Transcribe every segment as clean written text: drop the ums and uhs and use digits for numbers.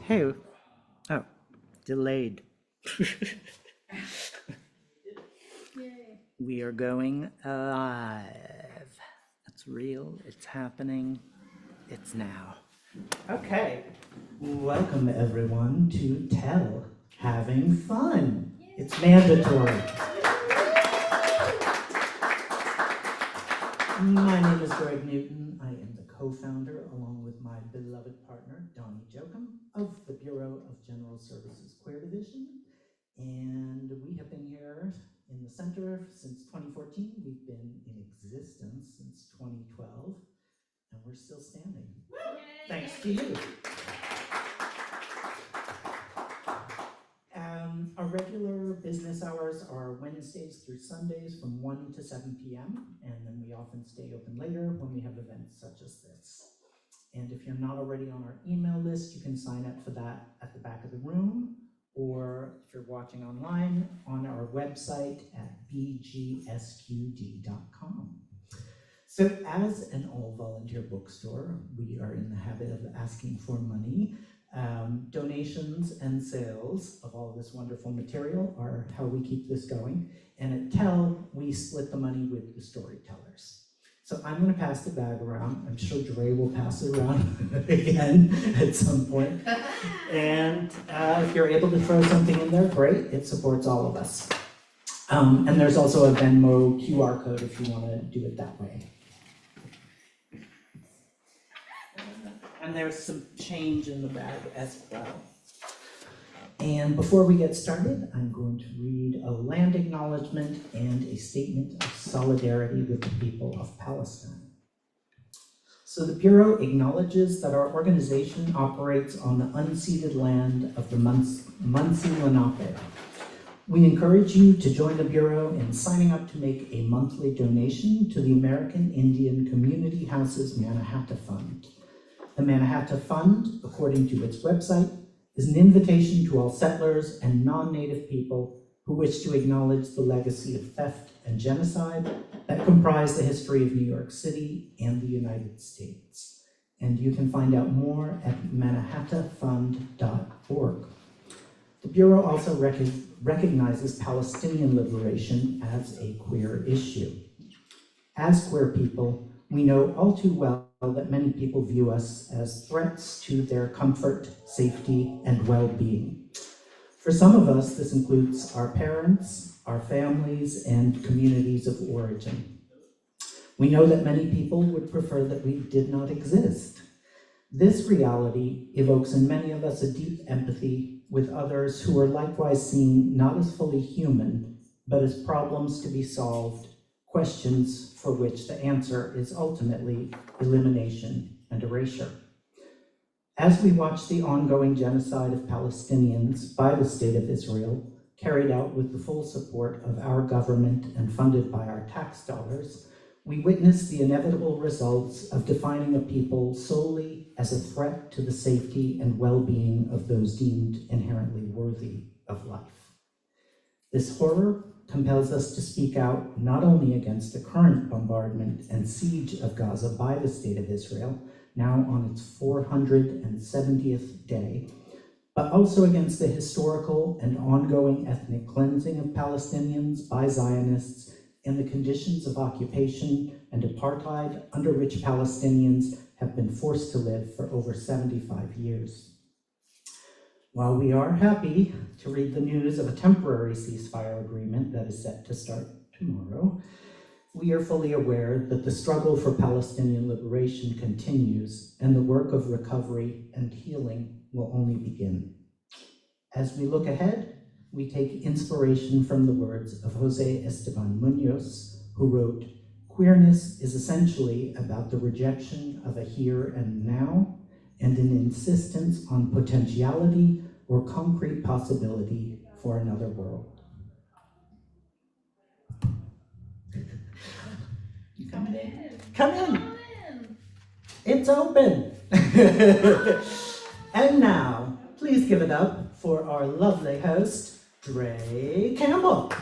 Hey, oh, delayed. We are going live. It's real, it's happening, it's now. Okay, welcome everyone to Tell Having Fun. It's mandatory. My name is Greg Newton. I am the co-founder, along with my beloved partner, Donnie Jokum, of the Bureau of General Services Queer Division. And we have been here in the center since 2014. We've been in existence since 2012, and we're still standing. Yay. Thanks to you. Our regular business hours are Wednesdays through Sundays from 1 to 7 p.m. And then we often stay open later when we have events such as this. And if you're not already on our email list, you can sign up for that at the back of the room, or if you're watching online, on our website at bgsqd.com. So as an all-volunteer bookstore, we are in the habit of asking for money. Donations and sales of all this wonderful material are how we keep this going. And at Tell, we split the money with the storytellers. So I'm going to pass the bag around. I'm sure Dre will pass it around again at some point. And if you're able to throw something in there, great. It supports all of us. And there's also a Venmo QR code if you want to do it that way. And there's some change in the bag as well. And before we get started, I'm going to read a land acknowledgement and a statement of solidarity with the people of Palestine. So the Bureau acknowledges that our organization operates on the unceded land of the Munsee Lenape. We encourage you to join the Bureau in signing up to make a monthly donation to the American Indian Community Houses Mannahatta Fund. The Mannahatta Fund, according to its website, is an invitation to all settlers and non-native people who wish to acknowledge the legacy of theft and genocide that comprise the history of New York City and the United States. And you can find out more at mannahattafund.org. The Bureau also recognizes Palestinian liberation as a queer issue. As queer people, we know all too well that many people view us as threats to their comfort, safety, and well-being. For some of us, this includes our parents, our families, and communities of origin. We know that many people would prefer that we did not exist. This reality evokes in many of us a deep empathy with others who are likewise seen not as fully human, but as problems to be solved, questions for which the answer is ultimately elimination and erasure. As we watch the ongoing genocide of Palestinians by the State of Israel, carried out with the full support of our government and funded by our tax dollars, we witness the inevitable results of defining a people solely as a threat to the safety and well-being of those deemed inherently worthy of life. This horror compels us to speak out not only against the current bombardment and siege of Gaza by the State of Israel, now on its 470th day, but also against the historical and ongoing ethnic cleansing of Palestinians by Zionists and the conditions of occupation and apartheid under which Palestinians have been forced to live for over 75 years. While we are happy to read the news of a temporary ceasefire agreement that is set to start tomorrow, we are fully aware that the struggle for Palestinian liberation continues and the work of recovery and healing will only begin. As we look ahead, we take inspiration from the words of Jose Esteban Munoz, who wrote, "Queerness is essentially about the rejection of a here and now and an insistence on potentiality or concrete possibility for another world." You coming in? Come in. It's open. And now, please give it up for our lovely host, Dre Campbell.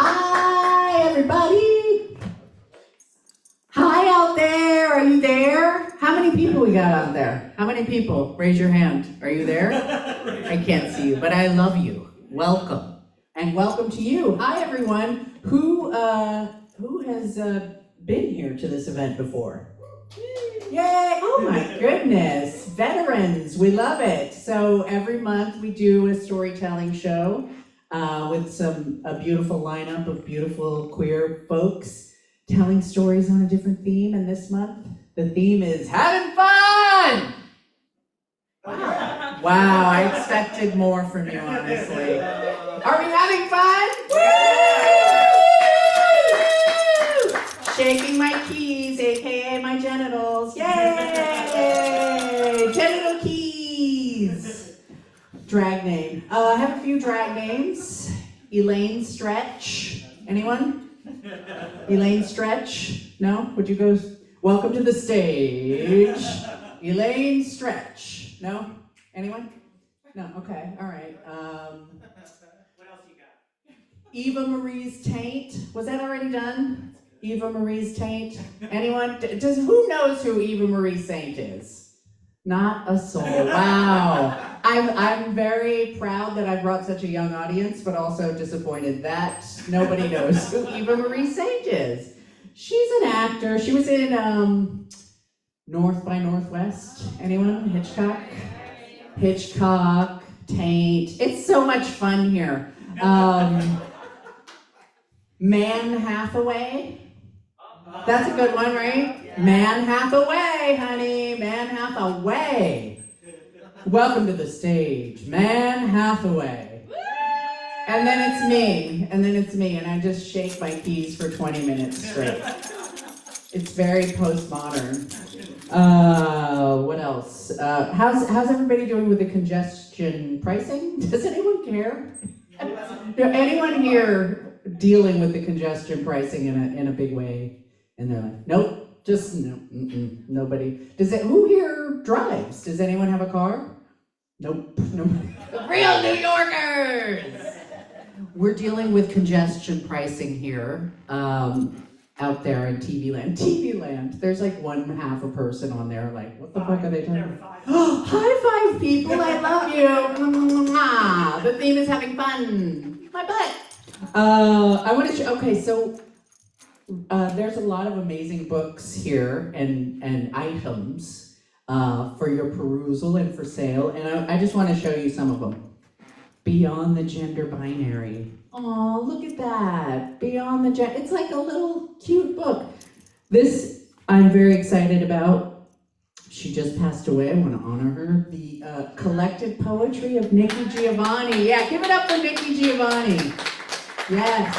Hi, everybody. many people? Raise your hand. Are you there? I can't see you, but I love you. Welcome. And welcome to you. Hi, everyone. Who has been here to this event before? Yay! Oh my goodness. Veterans, we love it. So every month we do a storytelling show with a beautiful lineup of beautiful queer folks telling stories on a different theme. And this month, the theme is having fun! Wow. Wow, I expected more from you, honestly. Are we having fun? Woo! Shaking my keys, aka my genitals. Yay! Genital keys. Drag name. I have a few drag names. Elaine Stretch. Anyone? Elaine Stretch? No? Would you go? Welcome to the stage. Elaine Stretch. No? Anyone? No? Okay. All right. What else you got? Eva Marie's Taint. Was that already done? Eva Marie's Taint. Anyone? Who knows who Eva Marie Saint is? Not a soul. Wow. I'm very proud that I brought such a young audience, but also disappointed that nobody knows who Eva Marie Saint is. She's an actor. She was in North by Northwest. Anyone? Hitchcock? Hitchcock, Taint. It's so much fun here. Man Hathaway. That's a good one, right? Man Hathaway, honey. Man Hathaway. Welcome to the stage, Man Hathaway. And then it's me, and I just shake my keys for 20 minutes straight. It's very postmodern. What else? How's everybody doing with the congestion pricing? Does anyone care? Anyone here dealing with the congestion pricing in a big way in their life? Nope. Just no. Nobody. Who here drives? Does anyone have a car? Nope. Nobody. Real New Yorkers. We're dealing with congestion pricing here. Out there in TV land. TV land. There's like one half a person on there, like, what the fuck are they talking about? High five, people, I love you. The theme is having fun. My butt. I want to show, okay, so there's a lot of amazing books here and items for your perusal and for sale, and I just want to show you some of them. Beyond the Gender Binary. Oh, look at that. Beyond the Gender. It's like a little cute book. This I'm very excited about. She just passed away. I want to honor her. The collected poetry of Nikki Giovanni. Yeah, give it up for Nikki Giovanni. Yes.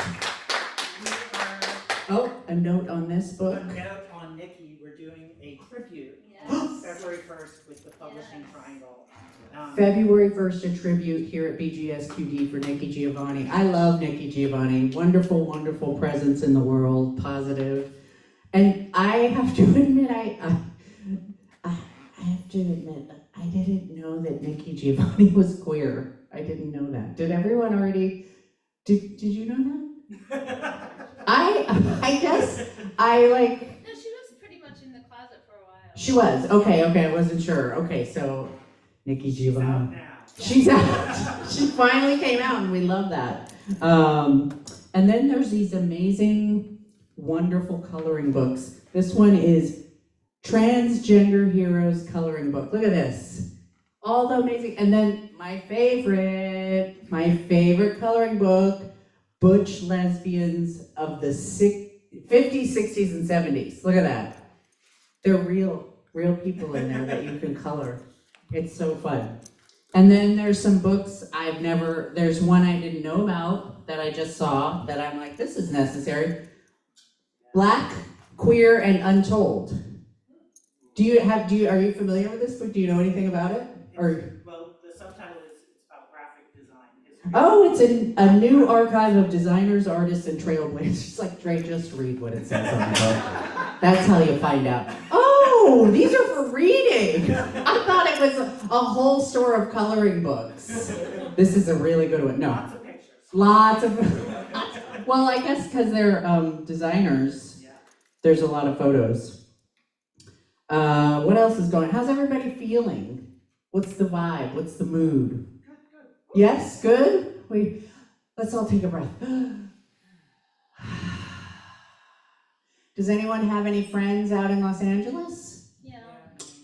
Oh, a note on this book. A note on Nikki. We're doing a tribute February 1st with the Publishing Triangle. February 1st, a tribute here at BGSQD for Nikki Giovanni. I love Nikki Giovanni. Wonderful, wonderful presence in the world, positive. And I have to admit, I didn't know that Nikki Giovanni was queer. I didn't know that. Did everyone already? Did you know that? I guess I like. No, she was pretty much in the closet for a while. She was. Okay, I wasn't sure. Okay, so. Nikki Giovanni. She's out. She finally came out, and we love that. And then there's these amazing, wonderful coloring books. This one is Transgender Heroes Coloring Book. Look at this. All the amazing. And then my favorite coloring book, Butch Lesbians of the 50s, 60s, and 70s. Look at that. They're real people in there that you can color. It's so fun. And then there's some books there's one I didn't know about that I just saw that I'm like, this is necessary. Black, Queer, and Untold. Are you familiar with this book? Do you know anything about it? Well, the subtitle is it's about graphic design. Oh, it's a new archive of designers, artists, and trailblazers. It's like, Dre, just read what it says on the book. That's how you find out. Oh, these are for reading. I thought it was a whole store of coloring books. This is a really good one. No. Lots of pictures. Lots of, well, I guess because they're designers, there's a lot of photos. What else is going on? How's everybody feeling? What's the vibe? What's the mood? Yes, good? Let's all take a breath. Does anyone have any friends out in Los Angeles? Yeah.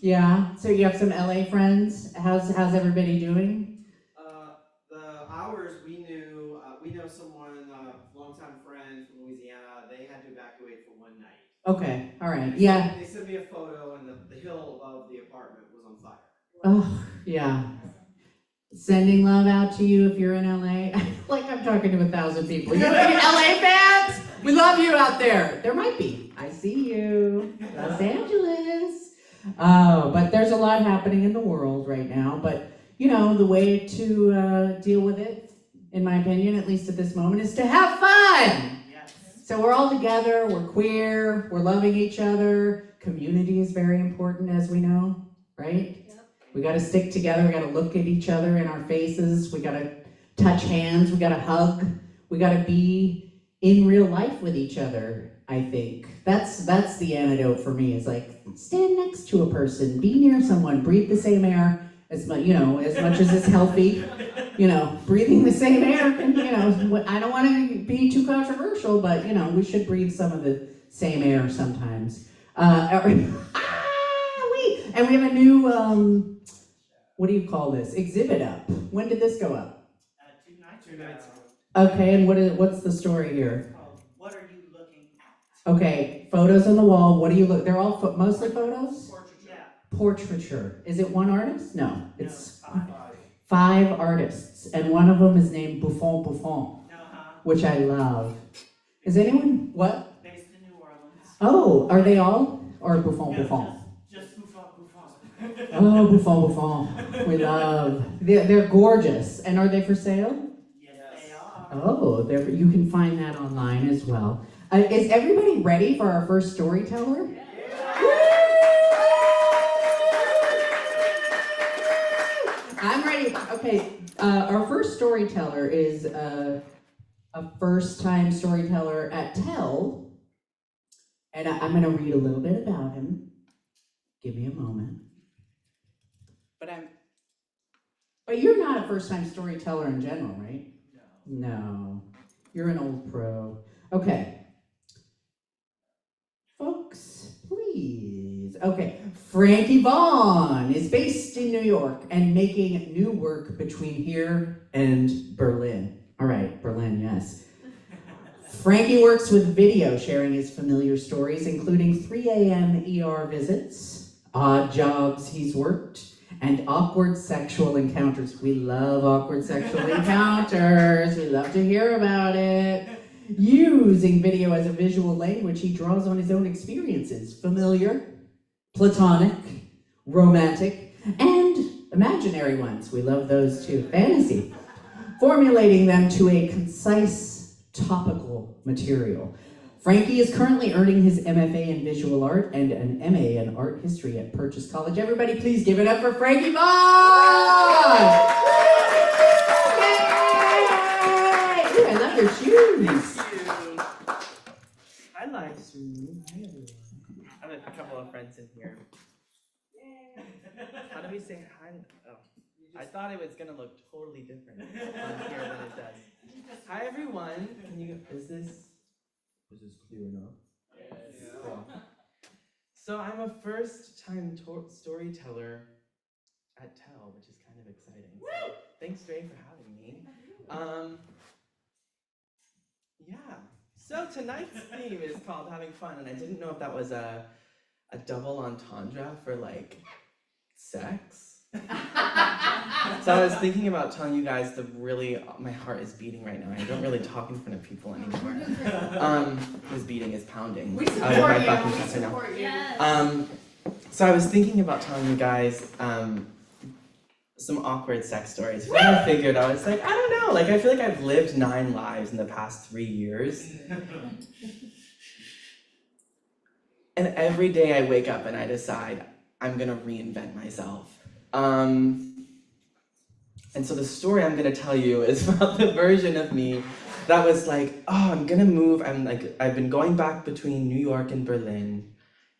Yeah, so you have some LA friends. How's everybody doing? The hours we know someone, longtime friend from Louisiana. They had to evacuate for one night. Okay, all right, yeah. They sent me a photo, and the hill above the apartment was on fire. Oh, yeah. Sending love out to you if you're in LA. Like I'm talking to 1,000 people. You have any LA fans? We love you out there. There might be. I see you. Los Angeles. Oh, but there's a lot happening in the world right now. But, you know, the way to deal with it, in my opinion, at least at this moment, is to have fun. Yes. So we're all together. We're queer. We're loving each other. Community is very important, as we know, right? We got to stick together. We got to look at each other in our faces. We got to touch hands. We got to hug. We got to be in real life with each other. I think that's the antidote for me. Is like stand next to a person, be near someone, breathe the same air as much as it's healthy. You know, breathing the same air. And I don't want to be too controversial, but we should breathe some of the same air sometimes. And we have a new, what do you call this? Exhibit up. When did this go up? 2 nights ago. Okay, and what's the story here? It's called What Are You Looking At? Okay, photos on the wall. What do you look? They're all mostly photos? Yeah. Portraiture. Is it one artist? No, it's No, 5 artists, and one of them is named Buffon, Uh-huh. which I love. Is anyone, what? Based in New Orleans. Oh, are they all? Or Buffon? Just Buffon. Oh, Buffon. We love. They're gorgeous. And are they for sale? Yes, they are. Oh, you can find that online as well. Is everybody ready for our first storyteller? I'm ready. Okay, our first storyteller is a first-time storyteller at Tell. And I'm going to read a little bit about him. Give me a moment. But you're not a first-time storyteller in general, right? No. You're an old pro. Okay. Folks, please. Okay. Frankie Vaughn is based in New York and making new work between here and Berlin. All right, Berlin, yes. Frankie works with video, sharing his familiar stories, including 3 a.m. ER visits, odd jobs he's worked, and awkward sexual encounters. We love awkward sexual encounters. We love to hear about it. Using video as a visual language, he draws on his own experiences, familiar, platonic, romantic, and imaginary ones. We love those too. Fantasy. Formulating them to a concise, topical material. Frankie is currently earning his MFA in visual art and an MA in art history at Purchase College. Everybody please give it up for Frankie Vaughn! Yay! Ooh, I love your shoes. Hi, live stream. Hi, everyone. I have a couple of friends in here. How do we say hi? Oh, I thought it was gonna look totally different on here than it does. Hi, everyone. Is this clear enough? Yes. Cool. So I'm a first-time storyteller at Tell, which is kind of exciting. So thanks, Ray, for having me. Yeah. So tonight's theme is called having fun, and I didn't know if that was a double entendre for like sex. So I was thinking about telling you guys my heart is beating right now. I don't really talk in front of people anymore. Is beating is pounding. We support you. We support you. Yes. So I was thinking about telling you guys some awkward sex stories. When I figured, I was like, I don't know. Like I feel like I've lived 9 lives in the past 3 years. And every day I wake up and I decide I'm gonna reinvent myself. And so the story I'm gonna tell you is about the version of me that was like, oh, I'm gonna move. I've been going back between New York and Berlin,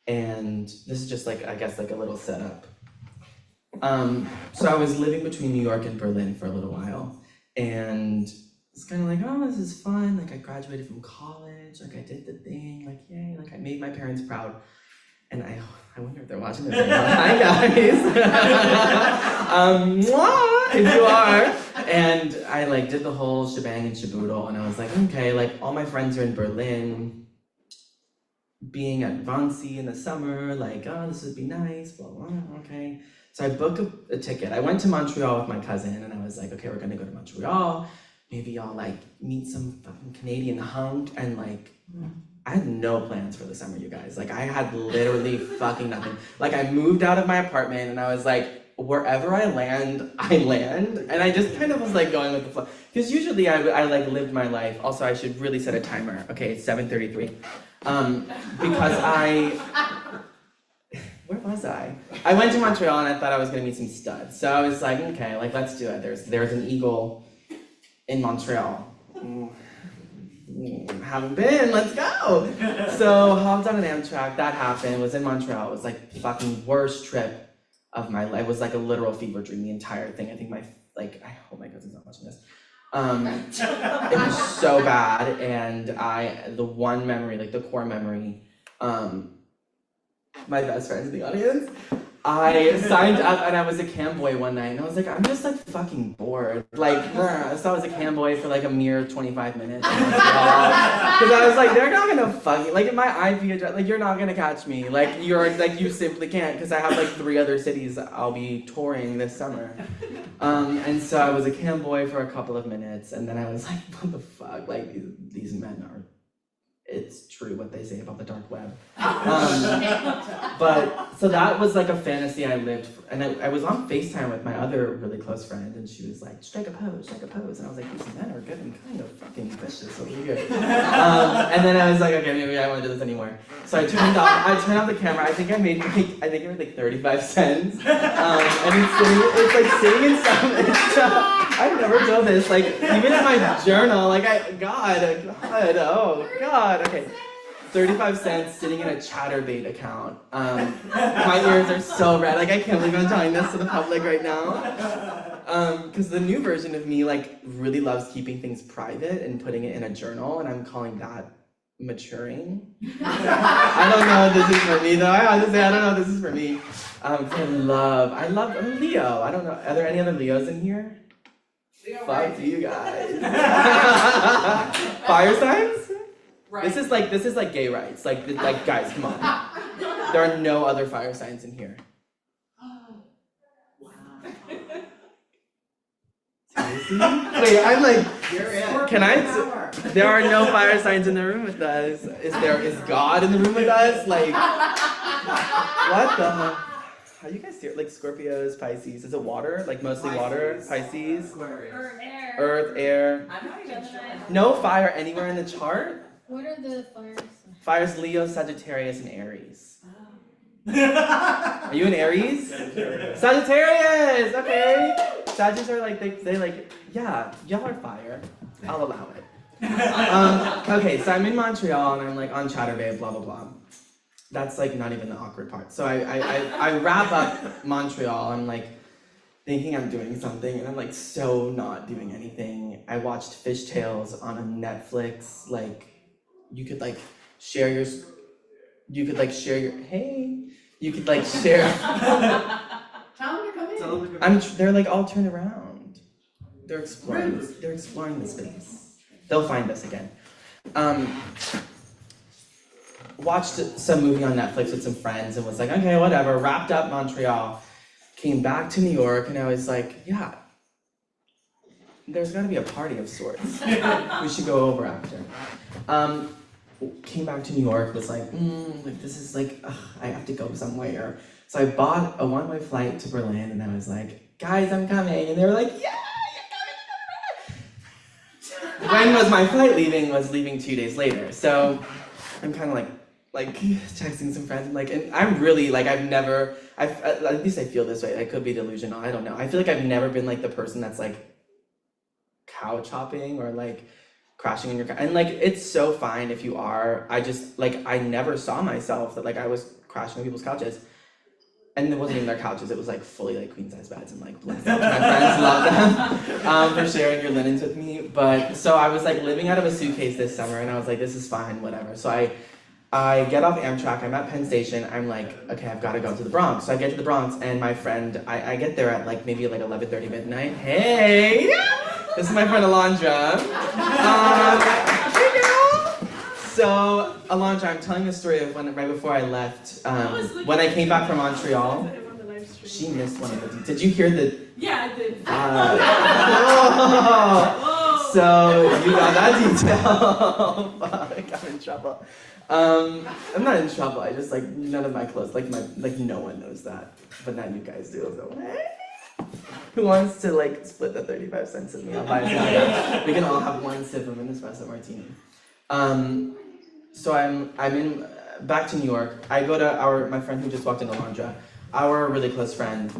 And this is just like, I guess, like a little setup. So I was living between New York and Berlin for a little while, and it's kind of like, oh, this is fun. Like I graduated from college, like I did the thing, like yay, like I made my parents proud. And I wonder if they're watching this. Hi guys. Mwah, if you are. And I like did the whole shebang and shaboodle, and I was like, okay, like all my friends are in Berlin, being at Wannsee in the summer, like, oh, this would be nice, blah, blah, okay. So I booked a ticket. I went to Montreal with my cousin, and I was like, okay, we're gonna go to Montreal. Maybe I'll like meet some fucking Canadian hunk, and like, I had no plans for the summer, you guys. Like I had literally fucking nothing. Like I moved out of my apartment, and I was like, wherever I land, and I just kind of was like going with the flow. Because usually I like lived my life. Also, I should really set a timer. Okay, it's 7:33. Because where was I? I went to Montreal and I thought I was gonna meet some studs. So I was like, okay, like let's do it. There's an Eagle in Montreal. Haven't been, let's go. So hopped on an Amtrak, that happened, was in Montreal. It was like the fucking worst trip of my life. It was like a literal fever dream, the entire thing. I think I hope my cousin's not watching this. It was so bad, and the one memory, like the core memory, my best friend's in the audience. I signed up and I was a cam boy one night, and I was like, I'm just like fucking bored. Like, so I was a cam boy for like a mere 25 minutes. Because I was like, they're not gonna fuck me. Like in my IP address, like you're not gonna catch me. Like you simply can't, because I have like 3 other cities I'll be touring this summer. And so I was a cam boy for a couple of minutes, and then I was like, what the fuck? Like these men are. It's true what they say about the dark web. But so that was like a fantasy I lived for, and I was on FaceTime with my other really close friend, and she was like, strike a pose, and I was like, these men are getting kind of fucking vicious over here. And then I was like, okay, maybe I won't do this anymore. So I turned off the camera. I think it made like 35 cents. And it's like sitting in some. I've never done this. Like even in my journal, like okay. 35 cents sitting in a Chatterbait account. My ears are so red. Like I can't believe I'm telling this to the public right now. Because the new version of me like really loves keeping things private and putting it in a journal, and I'm calling that maturing. I don't know if this is for me though. I have to say I don't know if this is for me. I'm Leo. I don't know. Are there any other Leos in here? Fuck you guys. Fire signs? Right. This is like gay rights. Like guys, come on. There are no other fire signs in here. Wow. Seriously? Wait, I'm like, there are no fire signs in the room with us. Is God in the room with us? Like, what the? Are you guys serious? Like Scorpios, Pisces. Is it water? Like mostly water? Pisces? Earth, air. I'm not even sure. No fire anywhere in the chart? What are the fires? Fire's Leo, Sagittarius, and Aries. Are you an Aries? Sagittarius! Okay. Sagittarius are like, they like, yeah, y'all are fire. I'll allow it. Okay, so I'm in Montreal and I'm like on Chatterbait, blah, blah, blah. That's like not even the awkward part. So I wrap up Montreal. I'm like thinking I'm doing something, and I'm like so not doing anything. I watched Fish Tales on a Netflix. Like you could like share your they're like all turned around. They're exploring the space. They'll find us again. Watched some movie on Netflix with some friends and was like, okay, whatever, wrapped up Montreal, came back to New York, and I was like, yeah, there's gotta be a party of sorts. We should go over after. Came back to New York, was like, this is like, I have to go somewhere. So I bought a one-way flight to Berlin, and I was like, guys, I'm coming. And they were like, yeah, you're coming. When was my flight leaving? Was leaving 2 days later. So I'm kind of like texting some friends, and I'm really like, at least I feel this way. I could be delusional. I don't know. I feel like I've never been like the person that's like couch hopping or like crashing in your car. And like, it's so fine if you are. I just like, I never saw myself that like I was crashing on people's couches. And it wasn't even their couches, it was like fully like queen size beds and like bless them. My friends love them for sharing your linens with me. But so I was like living out of a suitcase this summer and I was like, this is fine, whatever. So I get off Amtrak, I'm at Penn Station, I'm like, okay, I've gotta go to the Bronx. So I get to the Bronx and my friend, I get there at like maybe like 11:30 midnight. Hey! This is my friend Alondra. Hey girl! So, Alondra, I'm telling the story of when right before I left, when I came back from Montreal. She missed one of the. Did you hear the? Yeah, I did. So you got that detail. Fuck, I'm in trouble. I'm not in trouble. I just like none of my clothes, like no one knows that, but now you guys do. So. Who wants to like split the 35 cents with me? I'll buy a soda. We can all have one sip of an espresso martini. So I'm in back to New York. I go to my friend who just walked in, Alondra, our really close friend.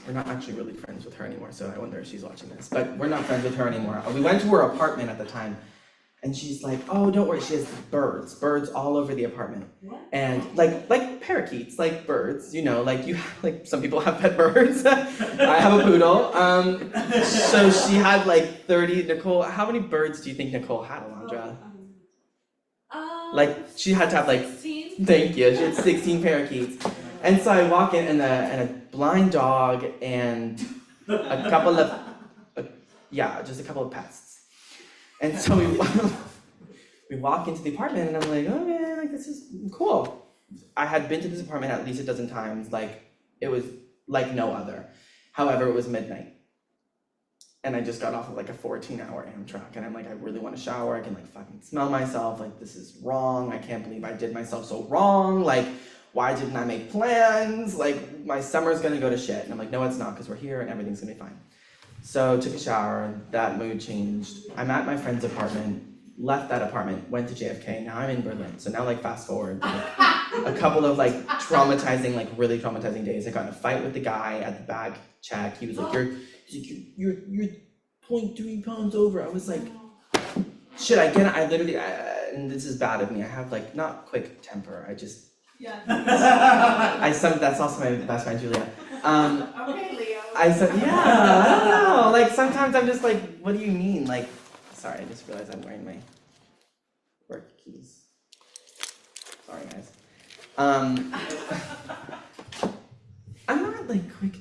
We're not actually really friends with her anymore, so I wonder if she's watching this. But we're not friends with her anymore. We went to her apartment at the time, and she's like, "Oh, don't worry." She has birds all over the apartment, and like parakeets, like birds. You know, like some people have pet birds. I have a poodle. So she had like 30. Nicole, how many birds do you think Nicole had, Alondra? Like she had to have like. 16? Thank you. She had 16 parakeets, and so I walk in and a blind dog and a couple of just a couple of pests, and so we walk into the apartment and I'm like, oh man, like this is cool. I had been to this apartment at least a dozen times, like it was like no other. However, it was midnight. And I just got off of like a 14-hour Amtrak and I'm like, I really want to shower. I can like fucking smell myself. Like this is wrong. I can't believe I did myself so wrong. Like, why didn't I make plans? Like my summer's gonna go to shit. And I'm like, no, it's not, because we're here and everything's gonna be fine. So took a shower, that mood changed. I'm at my friend's apartment, left that apartment, went to JFK, now I'm in Berlin. So now like fast forward, like, a couple of like really traumatizing days. I got in a fight with the guy at the bag check. He was like, you're 0.3 pounds over. I was like, shit, I get it. I literally, and this is bad of me. I have like, not quick temper. I just, Yeah. that's also my best friend, Julia. Okay, Leo. I don't know. Like sometimes I'm just like, what do you mean? Like, sorry, I just realized I'm wearing my work keys. Sorry, guys. I'm not like quick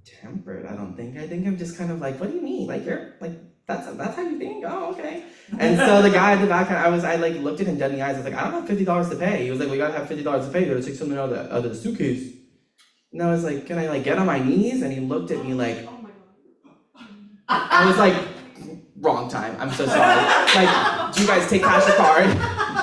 tempered, I don't think. I think I'm just kind of like, what do you mean? Like you're like that's how you think? Oh, okay. And so the guy at the back, I like looked at him dead in the eyes. I was like, I don't have $50 to pay. He was like, we gotta have $50 to pay. You gotta take something out of the suitcase. And I was like, can I like get on my knees? And he looked at me like, Oh my god. I was like, wrong time. I'm so sorry. Like, do you guys take cash or card?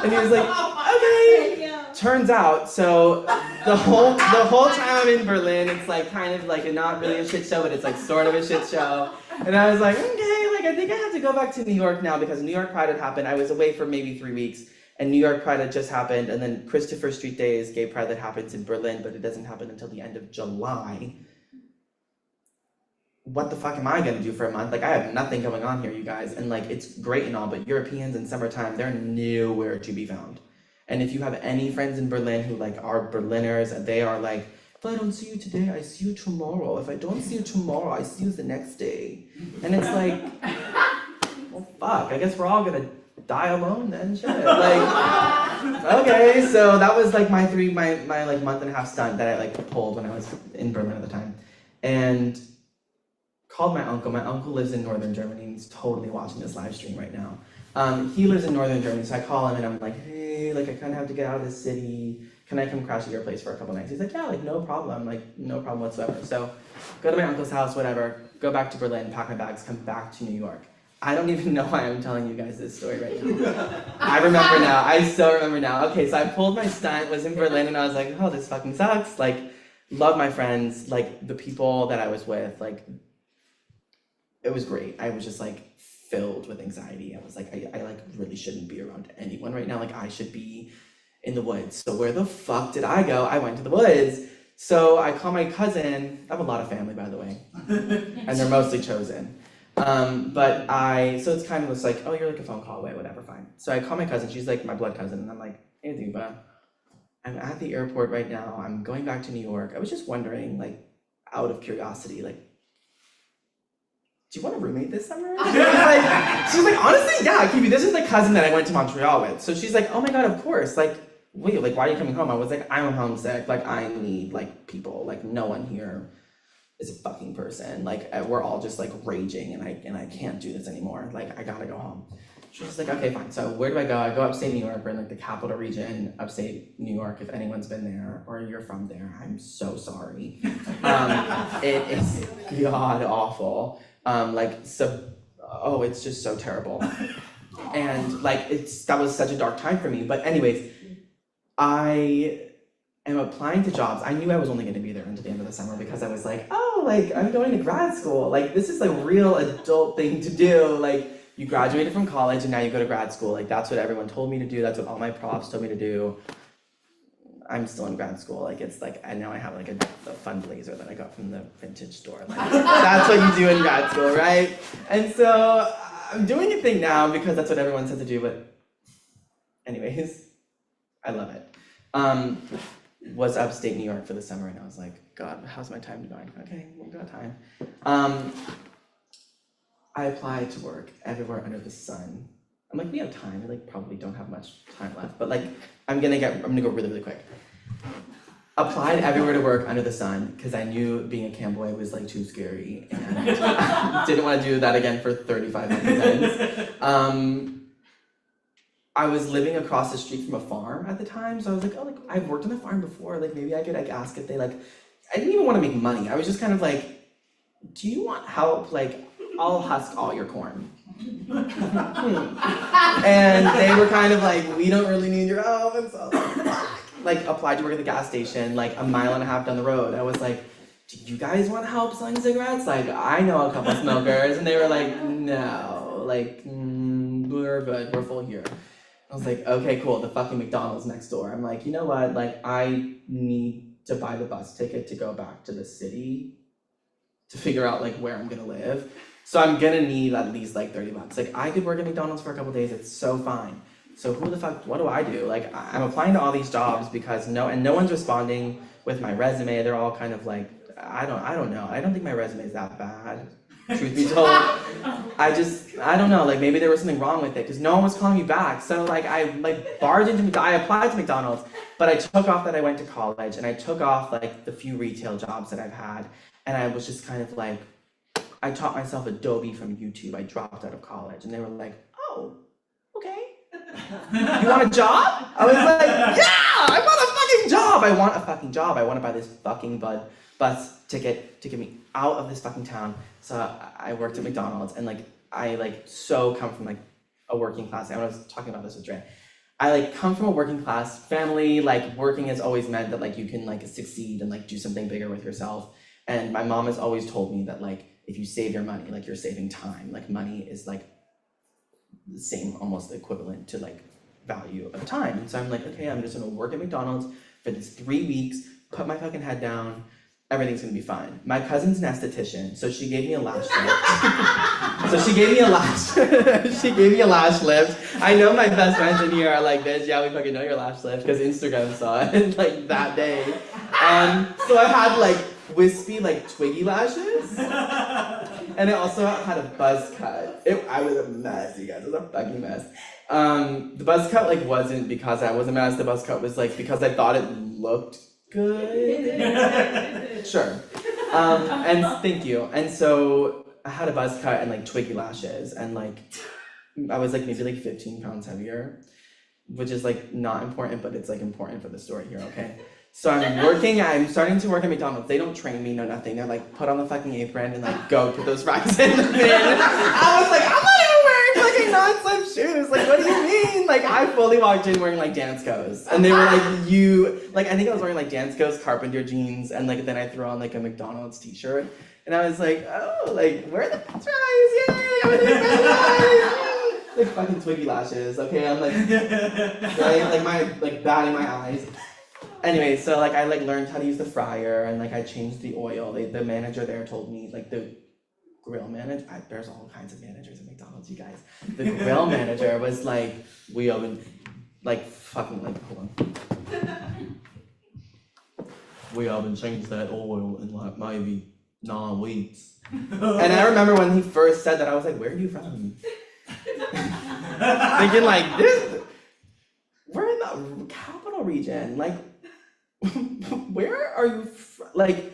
And he was like, okay. Turns out, so the whole time I'm in Berlin, it's like kind of like not really a shit show, but it's like sort of a shit show. And I was like, okay, like I think I have to go back to New York now because New York Pride had happened. I was away for maybe 3 weeks, and New York Pride had just happened, and then Christopher Street Day is gay pride that happens in Berlin, but it doesn't happen until the end of July. What the fuck am I gonna do for a month? Like, I have nothing going on here, you guys, and like it's great and all, but Europeans in summertime, they're nowhere to be found. And if you have any friends in Berlin who like are Berliners, and they are like, if I don't see you today, I see you tomorrow. If I don't see you tomorrow, I see you the next day. And it's like, well, fuck, I guess we're all gonna die alone then, shit. Like, okay, so that was like my like month and a half stunt that I like pulled when I was in Berlin at the time. And called my uncle. My uncle lives in northern Germany, and he's totally watching this live stream right now. He lives in northern Germany, so I call him and I'm like, hey, like I kind of have to get out of this city. Can I come crash at your place for a couple nights? He's like, yeah, like no problem, like no problem whatsoever. So go to my uncle's house, whatever, go back to Berlin, pack my bags, come back to New York. I don't even know why I'm telling you guys this story right now. I remember now, I still remember now. Okay, so I pulled my stunt, was in Berlin, and I was like, oh, this fucking sucks. Like, love my friends, like the people that I was with, like, it was great. I was just like filled with anxiety. I was like, I like really shouldn't be around anyone right now. Like I should be in the woods. So where the fuck did I go? I went to the woods. So I call my cousin. I have a lot of family, by the way, and they're mostly chosen. So it's kind of just like, oh, you're like a phone call away, whatever, fine. So I call my cousin. She's like my blood cousin, and I'm like, hey, Duba, I'm at the airport right now. I'm going back to New York. I was just wondering, like, out of curiosity, like, do you want to roommate this summer? She was like, honestly, yeah, Kiwi, this is the cousin that I went to Montreal with. So she's like, oh my God, of course. Like, wait, like, why are you coming home? I was like, I'm homesick. Like, I need, like, people. Like, no one here is a fucking person. Like, we're all just, like, raging, and I can't do this anymore. Like, I gotta go home. She was like, okay, fine. So where do I go? I go upstate New York. We're in like the capital region, upstate New York. If anyone's been there or you're from there, I'm so sorry. It is god awful. It's just so terrible. And like, that was such a dark time for me. But anyways, I am applying to jobs. I knew I was only going to be there until the end of the summer because I was like, oh, like I'm going to grad school. Like this is a real adult thing to do. Like, you graduated from college and now you go to grad school. Like that's what everyone told me to do. That's what all my profs told me to do. I'm still in grad school. Like it's like, and now I have like a fun blazer that I got from the vintage store. Like that's what you do in grad school, right? And so I'm doing a thing now because that's what everyone said to do. But anyways, I love it. Was upstate New York for the summer and I was like, God, how's my time going? Okay, we've got time. I applied to work everywhere under the sun. I'm like, we have time. We like probably don't have much time left, but like, I'm gonna go really, really quick. Applied everywhere to work under the sun because I knew being a camboy was like too scary and didn't want to do that again for 35 cents. I was living across the street from a farm at the time, so I was like, oh, like I've worked on a farm before. Like maybe I could like ask if they like. I didn't even want to make money. I was just kind of like, do you want help? Like, I'll husk all your corn. And they were kind of like, we don't really need your help. And so like applied to work at the gas station, like a mile and a half down the road. I was like, do you guys want help selling cigarettes? Like, I know a couple smokers. And they were like, no, like, we're good, we're full here. I was like, okay, cool, the fucking McDonald's next door. I'm like, you know what, like, I need to buy the bus ticket to go back to the city to figure out like where I'm gonna live. So I'm gonna need at least like $30. Like I could work at McDonald's for a couple days, it's so fine. So who the fuck, what do I do? Like I'm applying to all these jobs because no one's responding with my resume. They're all kind of like, I don't know. I don't think my resume is that bad, truth be told. I don't know, like maybe there was something wrong with it because no one was calling me back. So like I applied to McDonald's, but I took off that I went to college and I took off like the few retail jobs that I've had. And I was just kind of like, I taught myself Adobe from YouTube. I dropped out of college and they were like, oh, okay. You want a job? I was like, yeah, I want a fucking job. I want a fucking job. I want to buy this fucking bus ticket to get me out of this fucking town. So I worked at McDonald's and like, I like so come from like a working class. I was talking about this with Dre. I like come from a working class family. Like working has always meant that like you can like succeed and like do something bigger with yourself. And my mom has always told me that like, if you save your money, like you're saving time. Like money is like the same, almost equivalent to like value of time. And so I'm like, okay, I'm just gonna work at McDonald's for these 3 weeks, put my fucking head down, everything's gonna be fine. My cousin's an esthetician, so she gave me a lash lift. She gave me a lash lift. I know my best friends in here are like, bitch, yeah, we fucking know your lash lift because Instagram saw it like that day. So I had like wispy, like twiggy lashes. And I also had a buzz cut. I was a mess, you guys. It was a fucking mess. The buzz cut like wasn't because I was a mess. The buzz cut was like because I thought it looked good. Sure. And thank you. And so I had a buzz cut and like twiggy lashes, and like I was like maybe like 15 pounds heavier, which is like not important, but it's like important for the story here, okay? So I'm starting to work at McDonald's. They don't train me, no nothing. They're like, put on the fucking apron and like, go put those fries in the bin. I was like, I'm not even wearing fucking non-slip shoes. Like, what do you mean? Like, I fully walked in wearing like Danskos. And they were like, I think I was wearing like Danskos Carpenter jeans. And like, then I threw on like a McDonald's t-shirt. And I was like, oh, like, where are the fries? Yay, I'm gonna do fries. Like fucking twiggy lashes, okay? I'm like, right? Like my, like batting my eyes. Anyway, so like I like learned how to use the fryer and like I changed the oil. The manager there told me, like the grill manager, there's all kinds of managers at McDonald's, you guys. The grill manager was like, we oven, like fucking like, hold on. we haven't changed that oil in like maybe 9 weeks. And I remember when he first said that, I was like, where are you from? Thinking like, we're in the capital region. Like, where are you from? Like,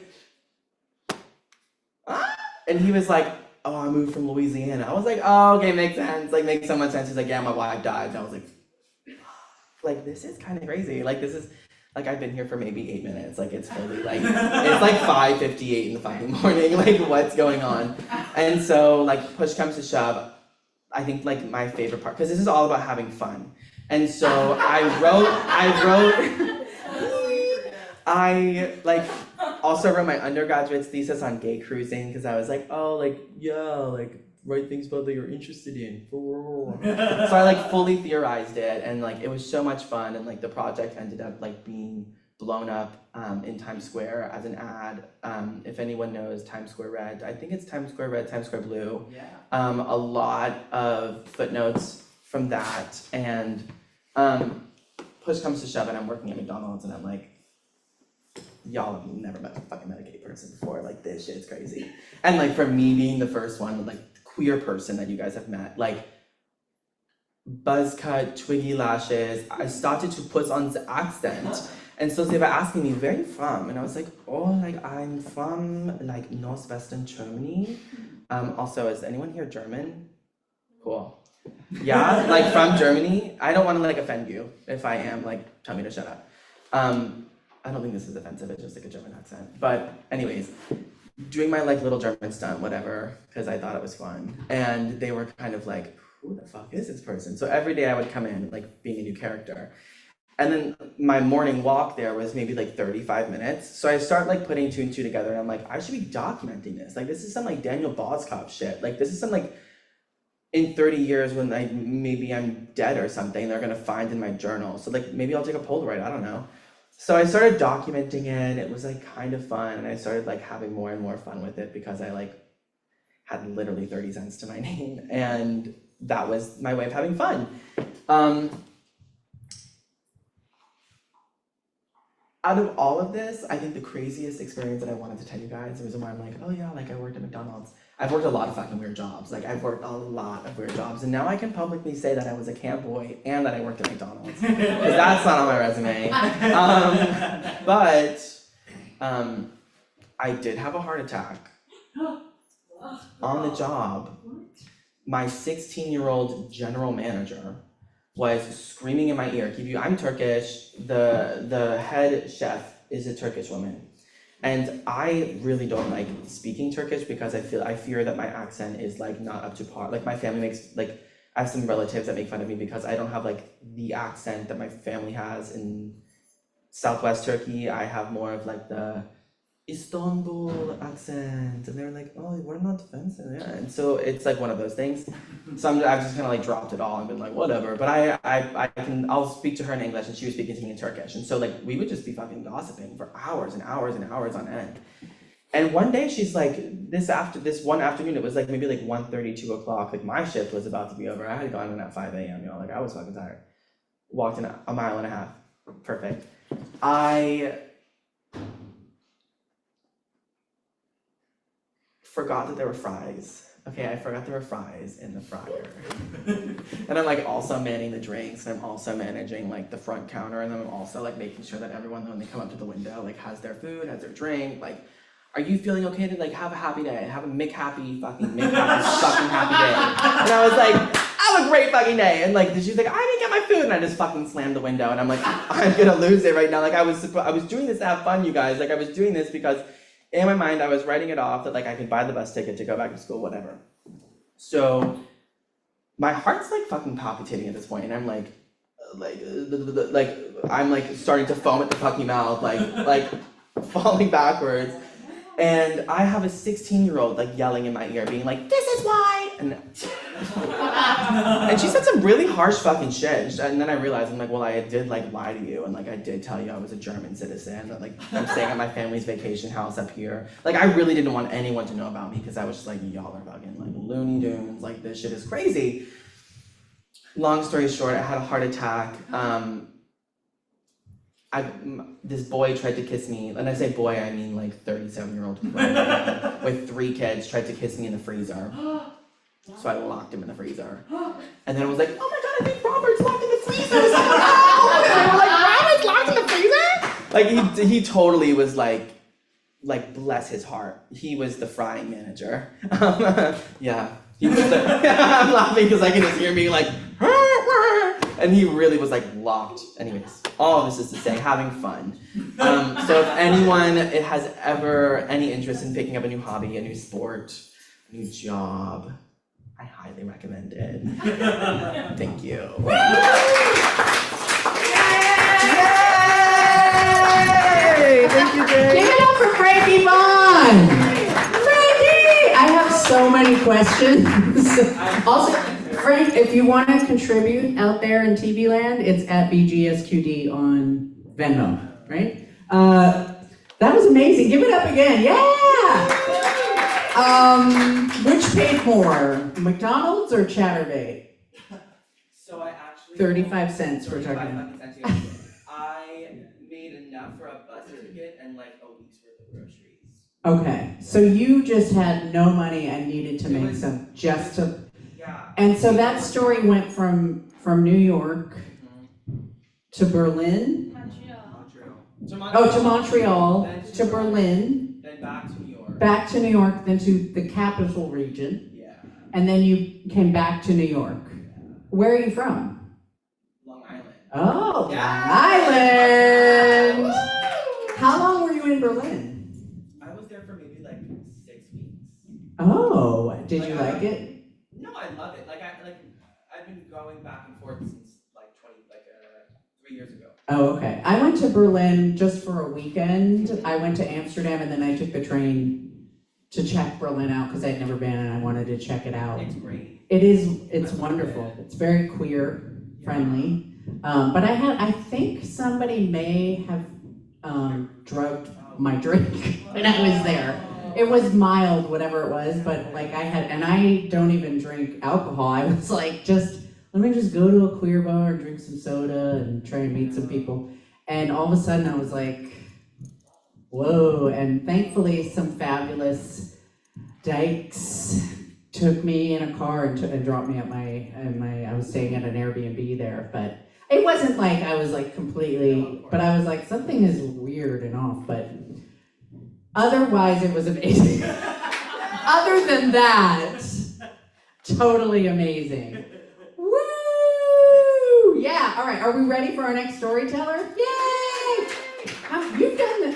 and he was like, oh, I moved from Louisiana. I was like, oh, okay, makes sense. Like, makes so much sense. He's like, yeah, my wife died. And I was like, this is kind of crazy. Like, this is, like, I've been here for maybe 8 minutes. Like, it's fully, like, it's like 5:58 in the fucking morning. Like, what's going on? And so, like, push comes to shove, I think, like, my favorite part, because this is all about having fun. And so I also wrote my undergraduate's thesis on gay cruising, because I was like, oh, like, yeah, like, write things about that you're interested in. So I like fully theorized it, and like it was so much fun, and like the project ended up like being blown up in Times Square as an ad. If anyone knows Times Square Red, I think it's Times Square Red, Times Square Blue. Yeah. A lot of footnotes from that, and push comes to shove, and I'm working at McDonald's, and I'm like, y'all have never met a gay person before. Like, this shit's crazy. And like for me being the first one, like queer person that you guys have met, like buzz cut, twiggy lashes, I started to put on the accent. And so they were asking me, where are you from? And I was like, oh, like I'm from like northwestern Germany. Also, is anyone here German? Cool. Yeah, like from Germany. I don't want to like offend you. If I am, like tell me to shut up. I don't think this is offensive, it's just like a German accent. But anyways, doing my like little German stunt, whatever, because I thought it was fun. And they were kind of like, who the fuck is this person? So every day I would come in, like being a new character. And then my morning walk there was maybe like 35 minutes. So I start like putting 2 and 2 together, and I'm like, I should be documenting this. Like, this is some like Daniel Boskop shit. Like, this is some like, in 30 years when maybe I'm dead or something, they're gonna find in my journal. So like, maybe I'll take a Polaroid, I don't know. So I started documenting it, it was like kind of fun, and I started like having more and more fun with it because I like had literally 30 cents to my name, and that was my way of having fun. Out of all of this, I think the craziest experience that I wanted to tell you guys, the reason why I'm like, oh yeah, like I worked at McDonald's. I've worked a lot of fucking weird jobs. Like I've worked a lot of weird jobs, and now I can publicly say that I was a camp boy and that I worked at McDonald's, because that's not on my resume. But I did have a heart attack on the job. My 16-year-old general manager was screaming in my ear. I'm Turkish. The head chef is a Turkish woman. And I really don't like speaking Turkish because I fear that my accent is like not up to par. Like my family makes, like I have some relatives that make fun of me because I don't have like the accent that my family has in Southwest Turkey. I have more of like the Istanbul accent, and they're like, oh, we're not offensive, yeah. And so it's like one of those things. So I've just kind of like dropped it all and been like, whatever. But I'll speak to her in English, and she was speaking to me in Turkish, and so like we would just be fucking gossiping for hours and hours and hours on end. And one day she's like, this one afternoon, it was like maybe like 1:30, 2 o'clock. Like my shift was about to be over. I had gone in at 5 a.m. You know, like I was fucking tired. Walked in a mile and a half. Perfect. I forgot that there were fries. Okay, I forgot there were fries in the fryer. And I'm like also manning the drinks, and I'm also managing like the front counter, and then I'm also like making sure that everyone when they come up to the window like has their food, has their drink. Like, are you feeling okay to like have a happy day? Have a fucking happy day. And I was like, have a great fucking day. And like she's like, I didn't get my food, and I just fucking slammed the window, and I'm like, I'm gonna lose it right now. Like I was doing this to have fun, you guys. Like I was doing this because in my mind, I was writing it off that like I could buy the bus ticket to go back to school, whatever. So my heart's like fucking palpitating at this point, and I'm like I'm like starting to foam at the fucking mouth, like falling backwards. And I have a 16-year-old like yelling in my ear, being like, "This is why," and she said some really harsh fucking shit. And then I realized, I'm like, well, I did like lie to you, and like I did tell you I was a German citizen, that like I'm staying at my family's vacation house up here. Like I really didn't want anyone to know about me because I was just like, y'all are fucking like Looney Tunes, like this shit is crazy. Long story short, I had a heart attack. this boy tried to kiss me, and I say boy, I mean like 37-year-old man with 3 kids tried to kiss me in the freezer. So I locked him in the freezer. And then I was like, oh my god, I think Robert's locked in the freezer. I was like, oh! And they were like, Robert's locked in the freezer? Like he totally was like bless his heart. He was the frying manager. Yeah. He was I'm laughing because I can just hear me like, and he really was like locked. Anyways, all of this is to say, having fun. So if anyone has ever any interest in picking up a new hobby, a new sport, a new job, I highly recommend it. Thank you. Yay! Thank you, Jay. Give it up for Frankie Vaughn! Frankie! I have so many questions. Also, Frank, if you want to contribute out there in TV land, it's at BGSQD on Venmo, right? That was amazing. Give it up again. Yeah! Which paid more, McDonald's or Chatterbait? So I actually 35 cents we're talking 35 about. cents, yeah. I made enough for a bus ticket and like a week's worth of groceries. Okay, so you just had no money and needed to make some just to, Yeah. and so that story went from New York to Berlin, Montreal. to Montreal, to Berlin, Then back to New York. back to New York, then to the capital region, Yeah. and then you came back to New York. Where are you from? Long Island. Oh, Yeah. Long Island! How long were you in Berlin? I was there for maybe like 6 weeks. Oh, did you like it? No, I love it. I've been going back and forth since 3 years ago. Oh, okay. I went to Berlin just for a weekend. I went to Amsterdam and then I took the train to check Berlin out because I'd never been and I wanted to check it out. It's great. It's wonderful. It's very queer friendly. But I think somebody may have drugged my drink when I was there. It was mild, whatever it was, but and I don't even drink alcohol. I was like, let me just go to a queer bar and drink some soda and try and meet some people. And all of a sudden I was like, whoa. And thankfully some fabulous dykes took me in a car and dropped me at I was staying at an Airbnb there. But it wasn't like I was like completely, but I was like, something is weird and off. But otherwise it was amazing. Other than that, totally amazing. Woo! Yeah. All right. Are we ready for our next storyteller? Yay! You've done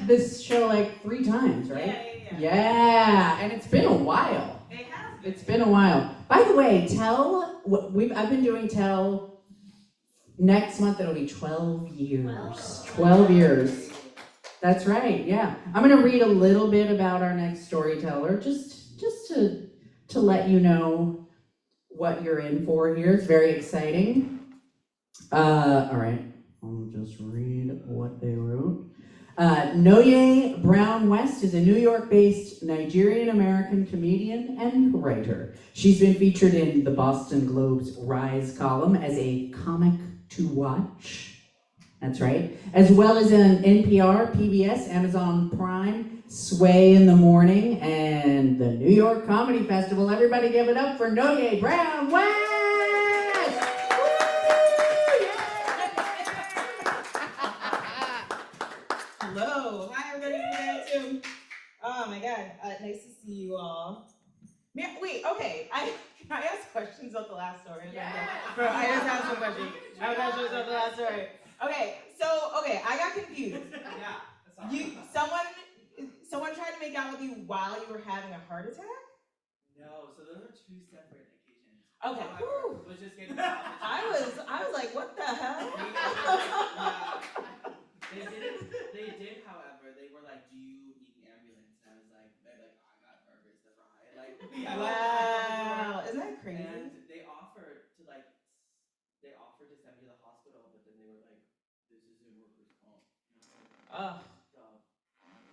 this show like 3 times, right? Yeah. And it's been a while. It has been. It's been a while. By the way, I've been doing Tell. Next month it'll be 12 years. 12 years. That's right. Yeah. I'm gonna read a little bit about our next storyteller, just to let you know what you're in for here. It's very exciting. All right, I'll just read what they wrote. Noye Brown West is a New York-based Nigerian-American comedian and writer. She's been featured in the Boston Globe's Rise column as a comic to watch. That's right. As well as in NPR, PBS, Amazon Prime, Sway in the Morning, and the New York Comedy Festival. Everybody give it up for Noye Brown West! Woo! Hello. Hi, everybody. There too. Oh my God. Nice to see you all. Wait. Okay. Can I ask questions about the last story? Yeah. Bro, I just have some questions. I have questions about the last story. Okay. I got confused. Someone tried to make out with you while you were having a heart attack? No, so those are 2 separate occasions. Okay. However, was just getting I was like, what the hell? They did, however, they were like, do you need an ambulance? And I was like, I got burgers to fry. Wow. Isn't that crazy? And they offered to send me to the hospital, but then they were like, this isn't workers' comp. Oh. So,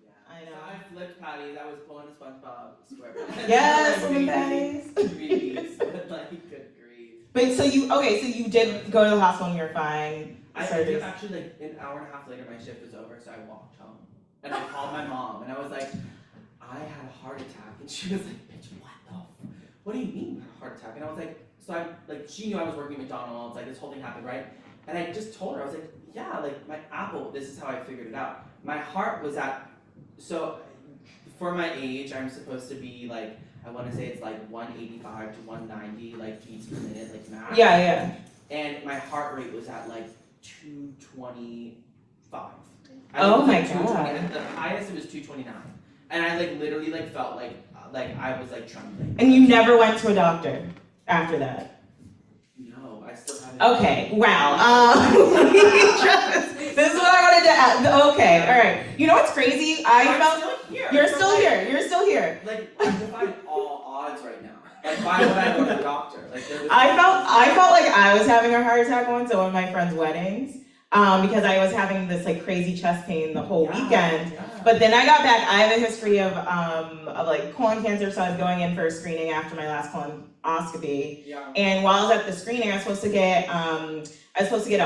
yeah. I know. So I flipped Patty, that was pulling a SpongeBob SquarePants. Yes, Like, woman patties. 3 weeks, but like, good grief. But so you did go to the hospital and you're fine. I Sorry. did actually like an hour and a half later, my shift was over, so I walked home and I called my mom and I was like, I had a heart attack, and she was like, bitch, what do you mean you had a heart attack? And I was like, so I'm like, she knew I was working at McDonald's, like this whole thing happened, right? And I just told her, I was like, yeah, like my Apple, this is how I figured it out. My heart was at, so for my age, I'm supposed to be like, I want to say it's like 185 to 190 like beats per minute, like max. Yeah. And my heart rate was at like 225. Oh my Like 220, God. and the highest it was 229. And I like literally like felt like I was like trembling. And you never went to a doctor after that? No, I still haven't. Okay, wow. This is what I wanted to ask. Okay, all right. You know what's crazy? I'm still here. You're So, still like, here. You're still here. Like I'm defying all odds right now. Like why would I go to the doctor? Like there was I felt like I was having a heart attack once at one of my friend's weddings, because I was having this like crazy chest pain the whole weekend. Yeah. But then I got back. I have a history of like colon cancer, so I was going in for a screening after my last colonoscopy. Yeah. And while I was at the screening, I was supposed to get an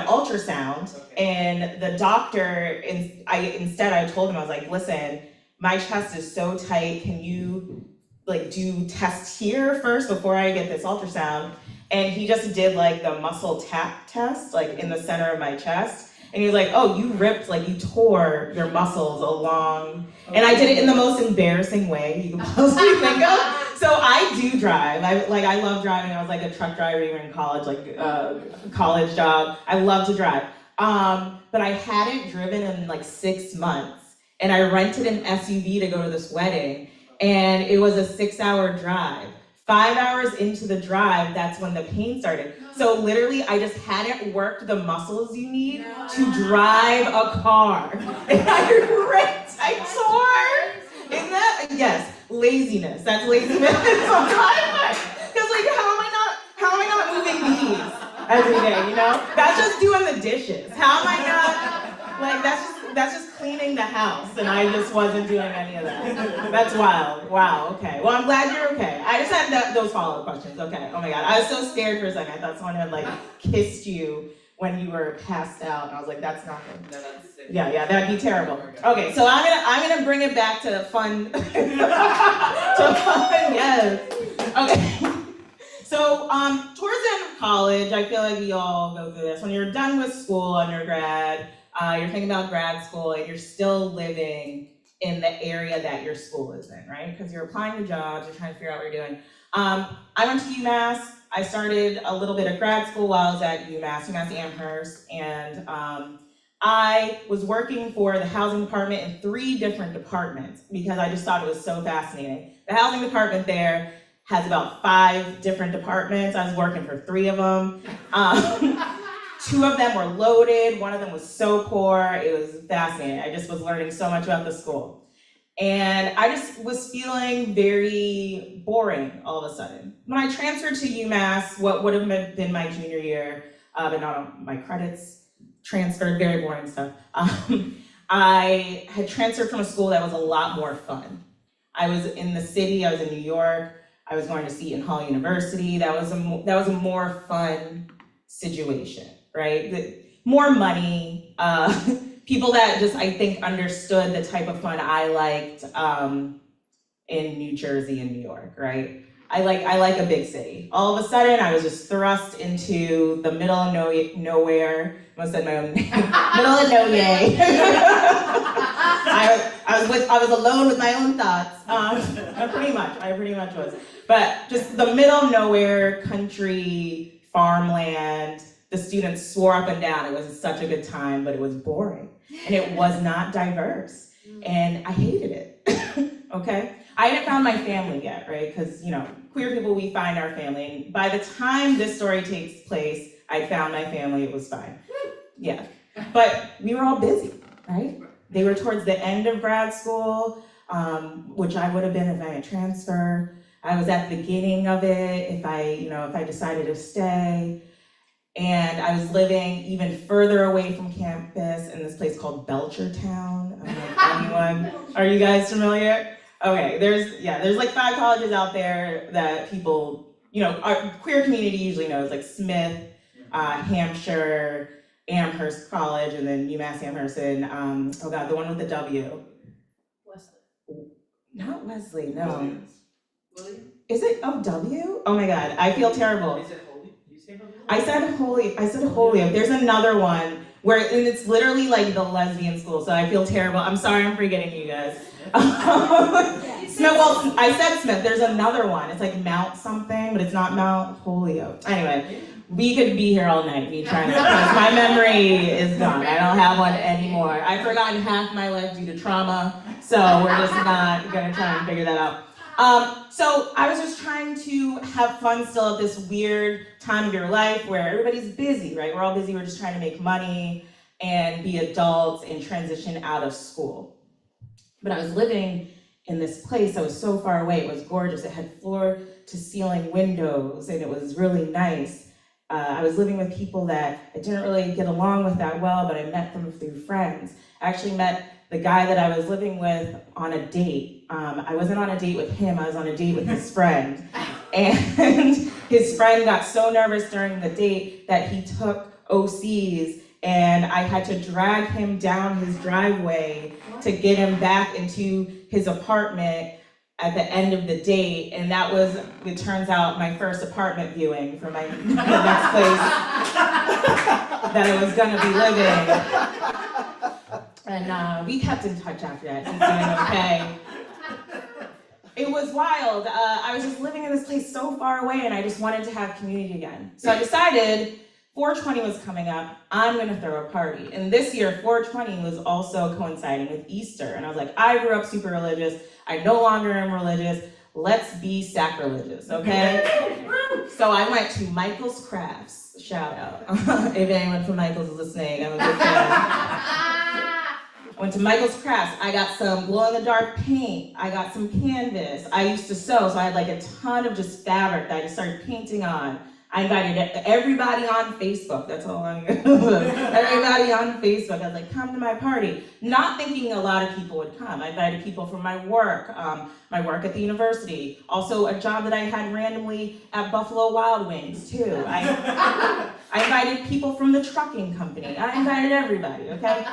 ultrasound. Okay. And the doctor, instead I told him, I was like, listen, my chest is so tight. Can you like do tests here first before I get this ultrasound? And he just did like the muscle tap test, like in the center of my chest. And he was like, oh, you ripped, like you tore your muscles along. And I did it in the most embarrassing way you could possibly think of. So I do drive. I love driving. I was like a truck driver even in college, like college job. I love to drive. But I hadn't driven in like 6 months. And I rented an SUV to go to this wedding. And it was a 6-hour drive. 5 hours into the drive, that's when the pain started. So literally, I just hadn't worked the muscles you need to drive a car. And I ripped, I tore. Isn't that, yes, laziness. That's laziness on driveway. Because like, how am I not moving these every day, you know? That's just doing the dishes. How am I not, like, that's just cleaning the house, and I just wasn't doing any of that. That's wild. Wow, okay. Well, I'm glad you're okay. I just had those follow-up questions. Okay, oh my God. I was so scared for a second. I thought someone had like kissed you when you were passed out, and I was like, that's not good. No, that's sick. Yeah, that'd be terrible. Okay, so I'm gonna bring it back to fun. To fun, yes. Okay. So, towards the end of college, I feel like we all go through this. When you're done with school, undergrad, you're thinking about grad school, and you're still living in the area that your school is in, right? Because you're applying to jobs, you're trying to figure out what you're doing. I went to UMass. I started a little bit of grad school while I was at UMass Amherst, and I was working for the housing department in 3 different departments because I just thought it was so fascinating. The housing department there has about 5 different departments. I was working for 3 of them. 2 of them were loaded. 1 of them was so poor. It was fascinating. I just was learning so much about the school. And I just was feeling very boring all of a sudden. When I transferred to UMass, what would have been my junior year, but not my credits transferred, very boring stuff. I had transferred from a school that was a lot more fun. I was in the city, I was in New York, I was going to Seton Hall University. That was a more fun situation, right? More money, people that just, I think, understood the type of fun I liked in New Jersey and New York, right? I like a big city. All of a sudden, I was just thrust into the middle of nowhere. I almost said my own name. Middle of nowhere. I was alone with my own thoughts. I pretty much was. But just the middle of nowhere, country, farmland. The students swore up and down it was such a good time, but it was boring. And it was not diverse. And I hated it, okay? I hadn't found my family yet, right? Because, queer people, we find our family. And by the time this story takes place, I found my family, it was fine. Yeah, but we were all busy, right? They were towards the end of grad school, which I would have been if I had transferred. I was at the beginning of it if I decided to stay. And I was living even further away from campus in this place called Belchertown. I don't know if anyone, are you guys familiar? Okay, there's like 5 colleges out there that people, our queer community usually knows, like Smith, Hampshire, Amherst College and then UMass Amherst and, oh God, the one with the W. Not Wesley, no. William? Is it W? Oh my God, I feel terrible. Is it holy? Did you say holy? I said Holyoke. There's another one where, and it's literally like the lesbian school, so I feel terrible. I'm sorry I'm forgetting you guys. Smith, well, I said Smith, there's another one. It's like Mount something, but it's not Mount Holyoke. Anyway, we could be here all night, me trying to, because my memory is gone. I don't have one anymore. I've forgotten half my life due to trauma, so we're just not gonna try and figure that out. So I was just trying to have fun still at this weird time of your life where everybody's busy, right? We're all busy, we're just trying to make money and be adults and transition out of school. But I was living in this place that was so far away. It was gorgeous. It had floor to ceiling windows and it was really nice. I was living with people that I didn't really get along with that well, but I met them through friends. I actually met the guy that I was living with on a date. I wasn't on a date with him, I was on a date with his friend. And his friend got so nervous during the date that he took OCs and I had to drag him down his driveway to get him back into his apartment at the end of the date. And that was, it turns out, my first apartment viewing for my next place that I was gonna be living. And we kept in touch after that. He's doing okay. It was wild. I was just living in this place so far away and I just wanted to have community again. So I decided 420 was coming up, I'm gonna throw a party. And this year, 420 was also coinciding with Easter. And I was like, I grew up super religious. I no longer am religious. Let's be sacrilegious, okay? So I went to Michael's Crafts, shout out. If anyone from Michael's is listening, I'm a big fan. Went to Michael's Crafts. I got some glow-in-the-dark paint. I got some canvas. I used to sew, so I had like a ton of just fabric that I just started painting on. I invited everybody on Facebook. That's all I'm gonna do. Everybody on Facebook. I was like, come to my party. Not thinking a lot of people would come. I invited people from my work at the university. Also a job that I had randomly at Buffalo Wild Wings too. I invited people from the trucking company. I invited everybody, okay?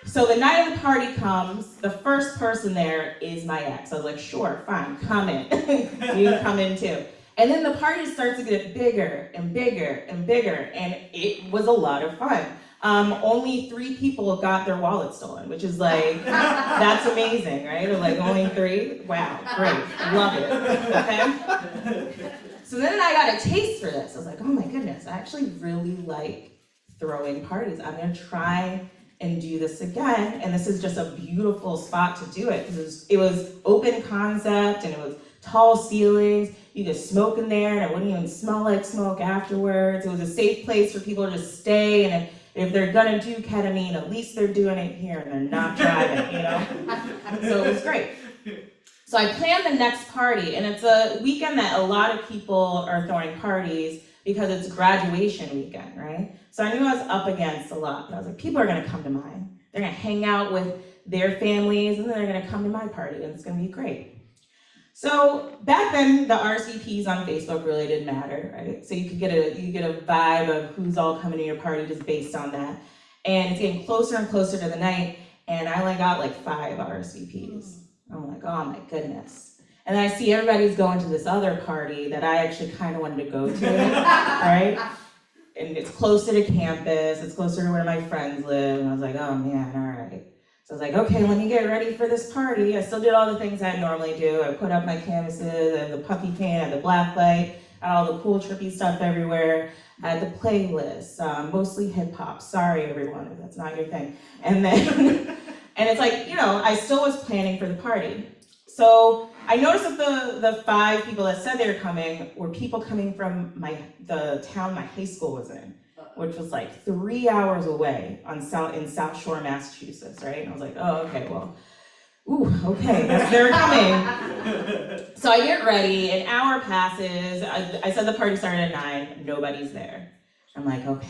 So the night of the party comes, the first person there is my ex. I was like, sure, fine, come in. You can come in too. And then the party starts to get bigger and bigger and bigger, and it was a lot of fun. Only 3 people got their wallet stolen, which is like, that's amazing, right? Like only 3? Wow, great, love it, okay? So then I got a taste for this. I was like, oh my goodness, I actually really like throwing parties. I'm gonna try and do this again, and this is just a beautiful spot to do it, because it was open concept, and it was tall ceilings. You could smoke in there and it wouldn't even smell like smoke afterwards. It was a safe place for people to just stay, and if they're gonna do ketamine, at least they're doing it here and they're not driving, you know? So it was great. So I planned the next party, and it's a weekend that a lot of people are throwing parties because it's graduation weekend, right? So I knew I was up against a lot, but I was like, people are gonna come to mine. They're gonna hang out with their families, and then they're gonna come to my party, and it's gonna be great. So back then, the RSVPs on Facebook really didn't matter, right? So you could get a vibe of who's all coming to your party just based on that. And it's getting closer and closer to the night, and I only got like 5 RSVPs. I'm like, oh my goodness. And then I see everybody's going to this other party that I actually kind of wanted to go to, right? And it's closer to campus, it's closer to where my friends live, and I was like, oh man, all right. So I was like, okay, let me get ready for this party. I still did all the things I normally do. I put up my canvases, I had the puffy paint, I had the black light, I had all the cool trippy stuff everywhere. I had the playlist, mostly hip hop. Sorry everyone, if that's not your thing. And then, and it's like, you know, I still was planning for the party. So I noticed that the 5 people that said they were coming were people coming from the town my high school was in, which was like 3 hours away in South Shore, Massachusetts, right? And I was like, oh, okay, well, ooh, okay, they're coming. So I get ready, an hour passes, I said the party started at 9, nobody's there. I'm like, okay.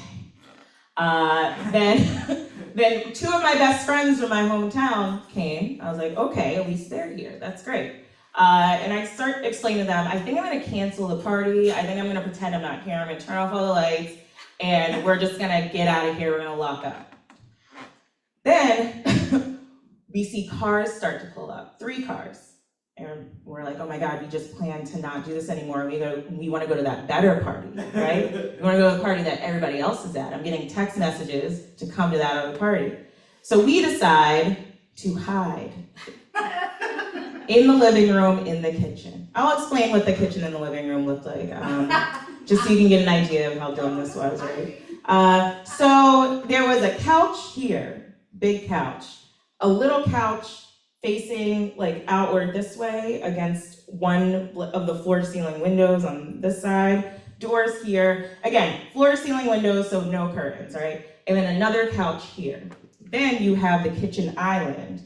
Then 2 of my best friends from my hometown came. I was like, okay, at least they're here, that's great. And I start explaining to them, I think I'm gonna cancel the party, I think I'm gonna pretend I'm not here, I'm gonna turn off all the lights, and we're just gonna get out of here, we're gonna lock up. Then we see cars start to pull up, 3 cars. And we're like, oh my God, we just planned to not do this anymore. We want to go to that better party, right? We want to go to the party that everybody else is at. I'm getting text messages to come to that other party. So we decide to hide in the living room, in the kitchen. I'll explain what the kitchen and the living room looked like, just so you can get an idea of how dumb this was, right? So there was a couch here, big couch, a little couch facing like outward this way against one of the floor-to-ceiling windows on this side, doors here. Again, floor-to-ceiling windows, so no curtains, right? And then another couch here. Then you have the kitchen island,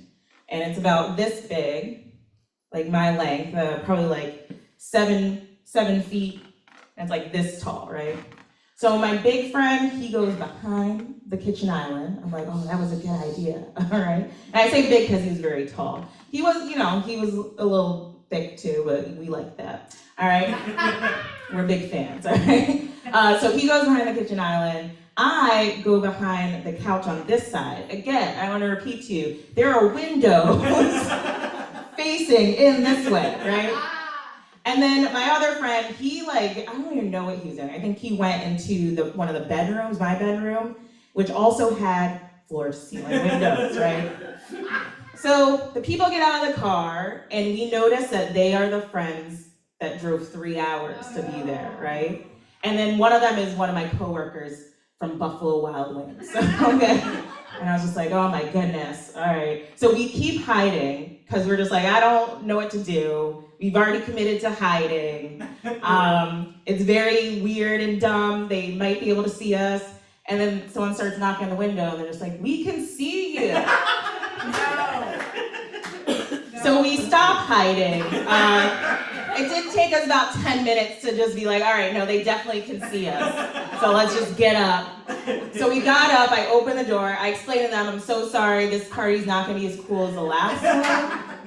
and it's about this big, like my length, probably like 7 feet, and it's like this tall, right? So my big friend, he goes behind the kitchen island. I'm like, oh, that was a good idea, all right? And I say big because he was very tall. He was, he was a little thick too, but we like that, all right? We're big fans, all right? So he goes behind the kitchen island. I go behind the couch on this side. Again, I want to repeat to you, there are windows facing in this way, right? And then my other friend, he I don't even know what he was doing. I think he went into one of the bedrooms, my bedroom, which also had floor-to-ceiling windows, right? So the people get out of the car, and we notice that they are the friends that drove 3 hours to be there, right? And then one of them is one of my coworkers from Buffalo Wild Wings, okay? And I was just like, oh my goodness, all right. So we keep hiding, because we're just like, I don't know what to do. We've already committed to hiding. It's very weird and dumb. They might be able to see us. And then someone starts knocking on the window, and they're just like, we can see you. So we stop hiding. It did take us about 10 minutes to just be like, all right, no, they definitely can see us. So let's just get up. So we got up, I opened the door, I explained to them, I'm so sorry, this party's not gonna be as cool as the last one.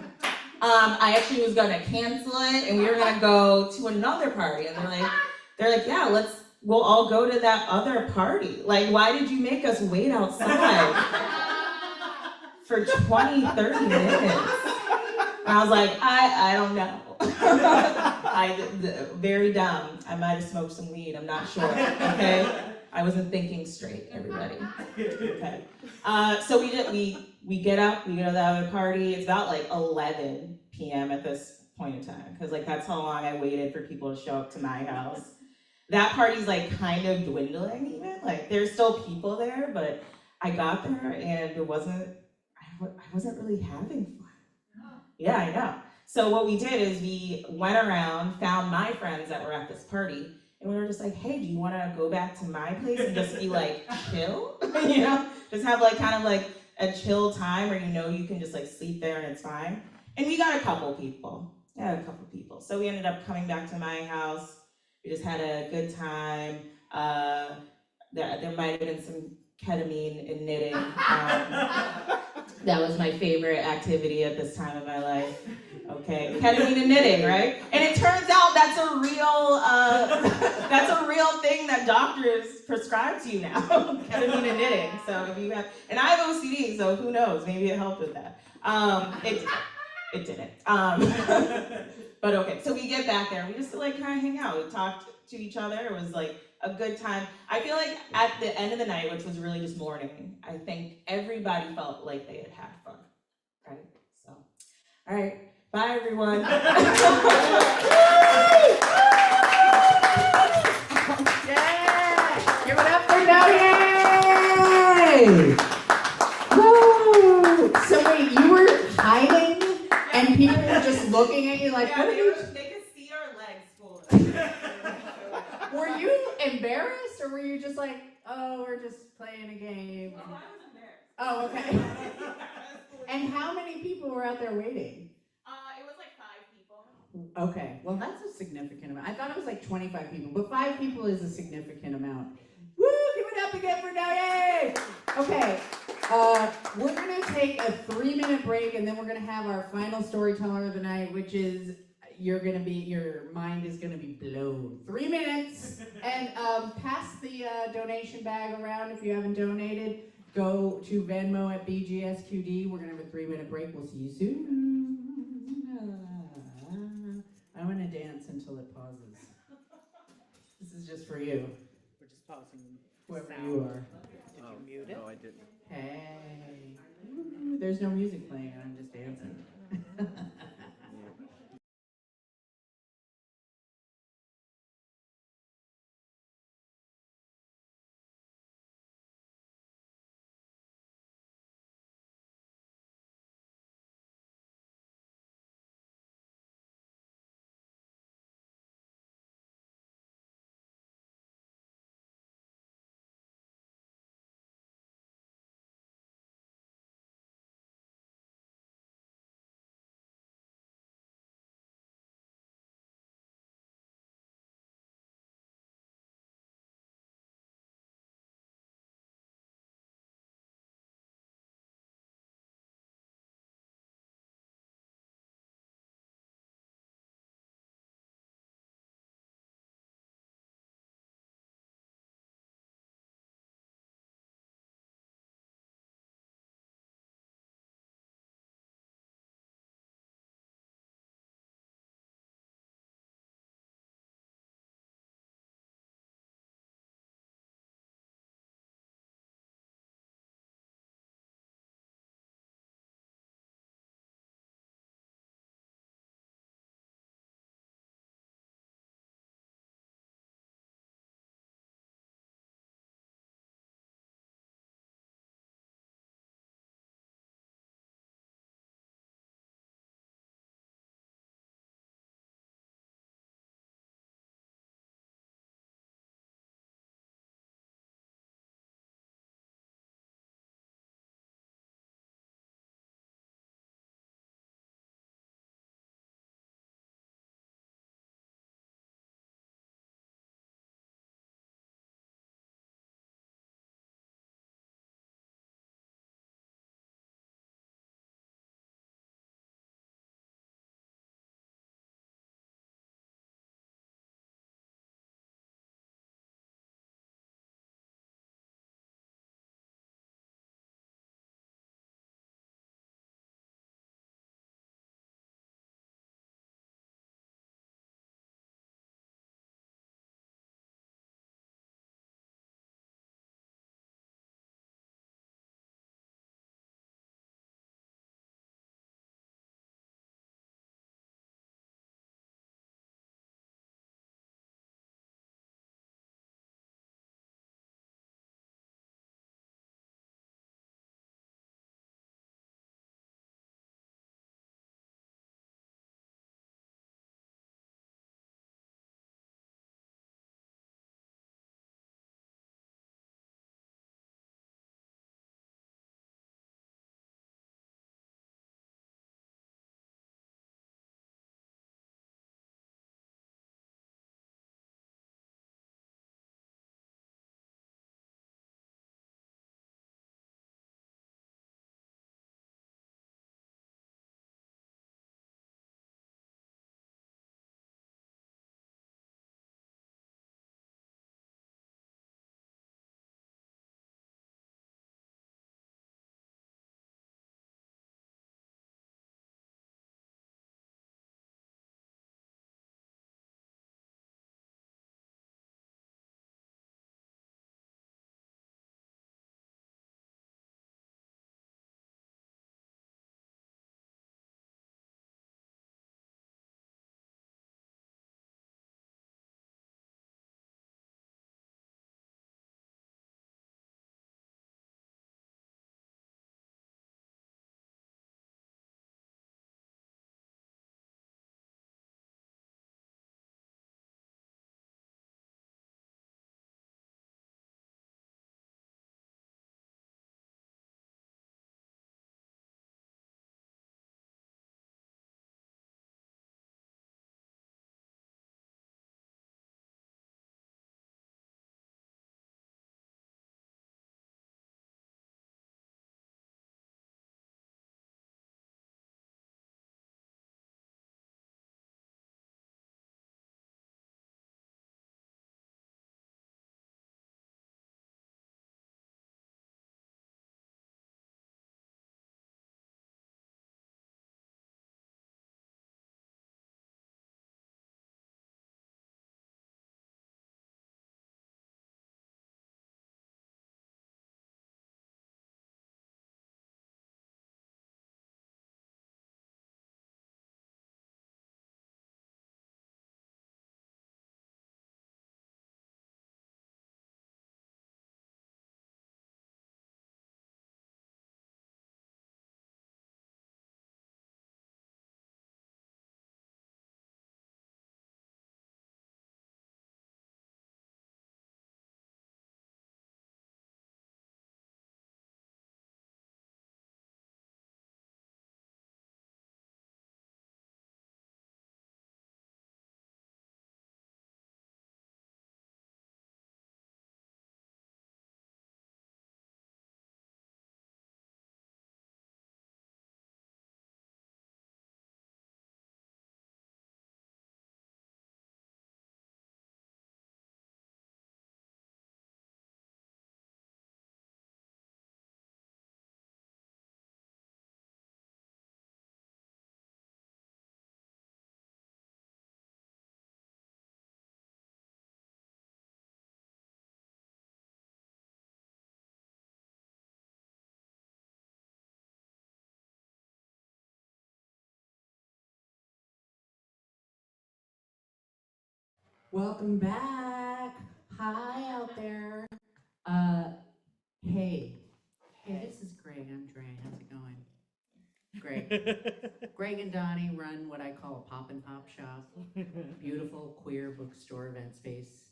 I actually was gonna cancel it, and we were gonna go to another party. And they're like, yeah, we'll all go to that other party. Like, why did you make us wait outside for 20, 30 minutes? And I was like, I don't know. Very dumb. I might have smoked some weed, I'm not sure, okay? I wasn't thinking straight, everybody. Okay. So we get up, we go to the other party. It's about 11 p.m. at this point in time, because that's how long I waited for people to show up to my house. That party's kind of dwindling even. There's still people there, but I got there and I wasn't really having fun. Yeah, I know. So what we did is we went around, found my friends that were at this party, and we were just like, hey, do you want to go back to my place and just be chill? Just have a chill time where you can just sleep there and it's fine. And we got a couple people. So we ended up coming back to my house. We just had a good time. There might have been some ketamine and knitting. That was my favorite activity at this time of my life. Okay, ketamine and knitting, right? And it turns out that's a real thing that doctors prescribe to you now. Ketamine and knitting. So if you have, and I have OCD, so who knows? Maybe it helped with that. It didn't. But okay, so we get back there. We just kind of hang out. We talked to each other. It was a good time. I feel at the end of the night, which was really just morning, I think everybody felt like they had fun, right? So, all right, bye everyone. Yeah! Give it up for Noe! Woo! So wait, you were hiding, and people were just looking at you what are you? They could see our legs full. Were you embarrassed, or were you just oh, we're just playing a game? Well, I was embarrassed. Oh, okay. And how many people were out there waiting? It was 5 people. Okay, well that's a significant amount. I thought it was 25 people, but 5 people is a significant amount. Woo! Give it up again for now, yay! Okay, we're gonna take a 3-minute break, and then we're gonna have our final storyteller of the night, which is, your mind is gonna be blown. 3 minutes, and pass the donation bag around if you haven't donated. Go to Venmo at BGSQD. We're gonna have a 3-minute break. We'll see you soon. I'm gonna dance until it pauses. This is just for you, We're just pausing. whoever Sound. you are. Did you mute it? No, I didn't. Hey. There's no music playing, I'm just dancing. Welcome back. Hi out there. Hey, this is Greg. I'm Dre. How's it going? Greg. Greg and Donnie run what I call a pop and pop shop. Beautiful queer bookstore event space.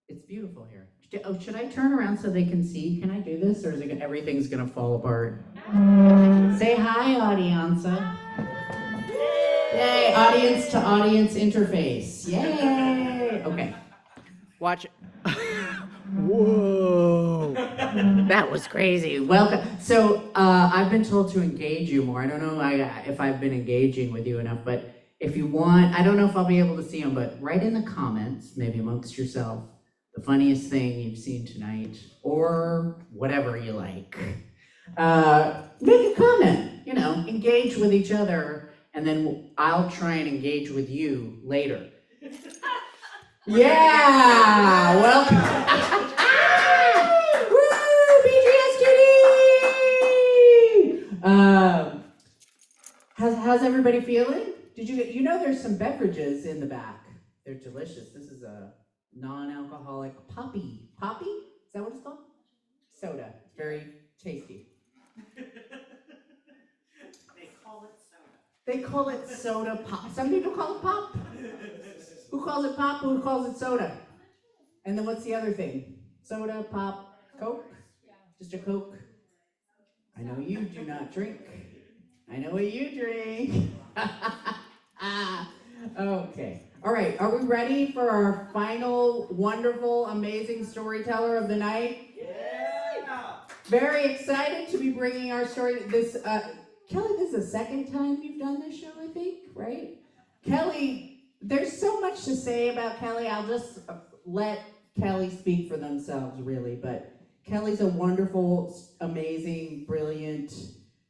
It's beautiful here. Oh, should I turn around so they can see? Can I do this, or is it everything's gonna fall apart? Say hi, audience. Yay, audience to audience interface. Yay. Okay. Watch. Whoa. That was crazy. Welcome. So I've been told to engage you more. I don't know if I've been engaging with you enough, but if you want, I don't know if I'll be able to see them, but write in the comments, maybe amongst yourself, the funniest thing you've seen tonight, or whatever you like. Make a comment, engage with each other, and then I'll try and engage with you later. Yeah, welcome. Woo, BGS how's everybody feeling? Did you know there's some beverages in the back? They're delicious. This is a non-alcoholic poppy. Poppy? Is that what it's called? Soda. It's very tasty. They call it soda pop. Some people call it pop. Who calls it pop? Who calls it soda? And then what's the other thing? Soda, pop, Coke? Just a Coke? I know you do not drink. I know what you drink. Okay. All right. Are we ready for our final wonderful, amazing storyteller of the night? Yeah! Very excited to be bringing our story. Kelly, this is the second time you've done this show, I think, right? Kelly, there's so much to say about Kelly. I'll just let Kelly speak for themselves, really. But Kelly's a wonderful, amazing, brilliant,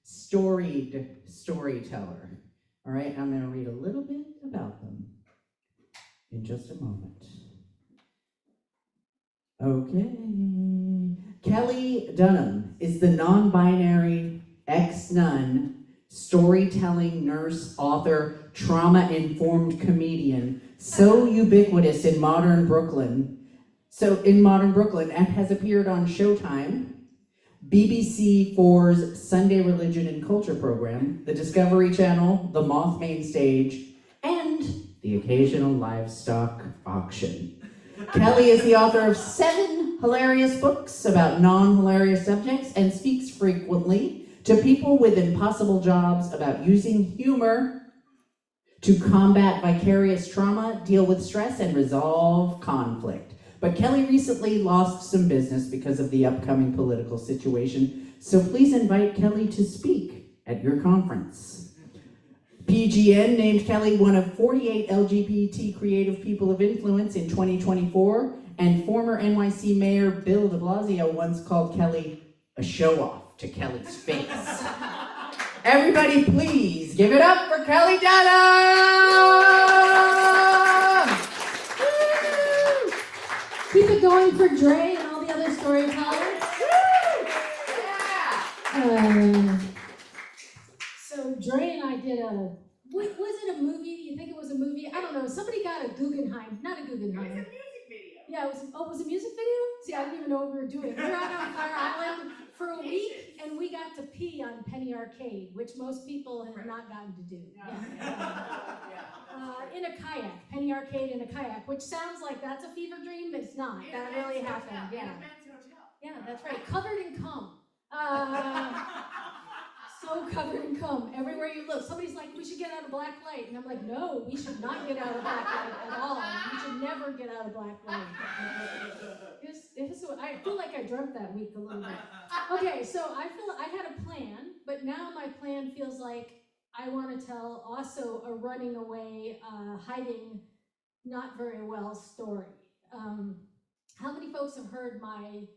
storied storyteller. All right, I'm going to read a little bit about them in just a moment. Okay. Kelly Dunham is the non-binary ex-nun, storytelling nurse, author, trauma-informed comedian, so ubiquitous in modern Brooklyn, and has appeared on Showtime, BBC 4's Sunday Religion and Culture program, the Discovery Channel, the Moth Main Stage, and the occasional livestock auction. Kelly is the author of 7 hilarious books about non-hilarious subjects and speaks frequently to people with impossible jobs about using humor to combat vicarious trauma, deal with stress, and resolve conflict. But Kelly recently lost some business because of the upcoming political situation, so please invite Kelly to speak at your conference. PGN named Kelly one of 48 LGBT creative people of influence in 2024, and former NYC Mayor Bill de Blasio once called Kelly a show-off to Kelly's face. Everybody please give it up for Kelly Dunham! Keep it going for Dre and all the other storytellers. Yeah! So Dre and I did was it a movie? You think it was a movie? I don't know. Somebody got a Guggenheim, not a Guggenheim. It's a music video. Yeah, it was a music video? See, I didn't even know what we were doing. We were out on Fire Island for a week, and we got to pee on Penny Arcade, which most people have not gotten to do. In a kayak, Penny Arcade in a kayak, which sounds like that's a fever dream, but it's not. That really happened. Yeah, that's right. Covered in cum. So covered in cum everywhere you look. Somebody's like, we should get out of black light. And I'm like, no, we should not get out of black light at all. We should never get out of black light. I feel like I dreamt that week a little bit. Okay, so I had a plan, but now my plan feels like I want to tell also a running away, hiding not very well story. How many folks have heard my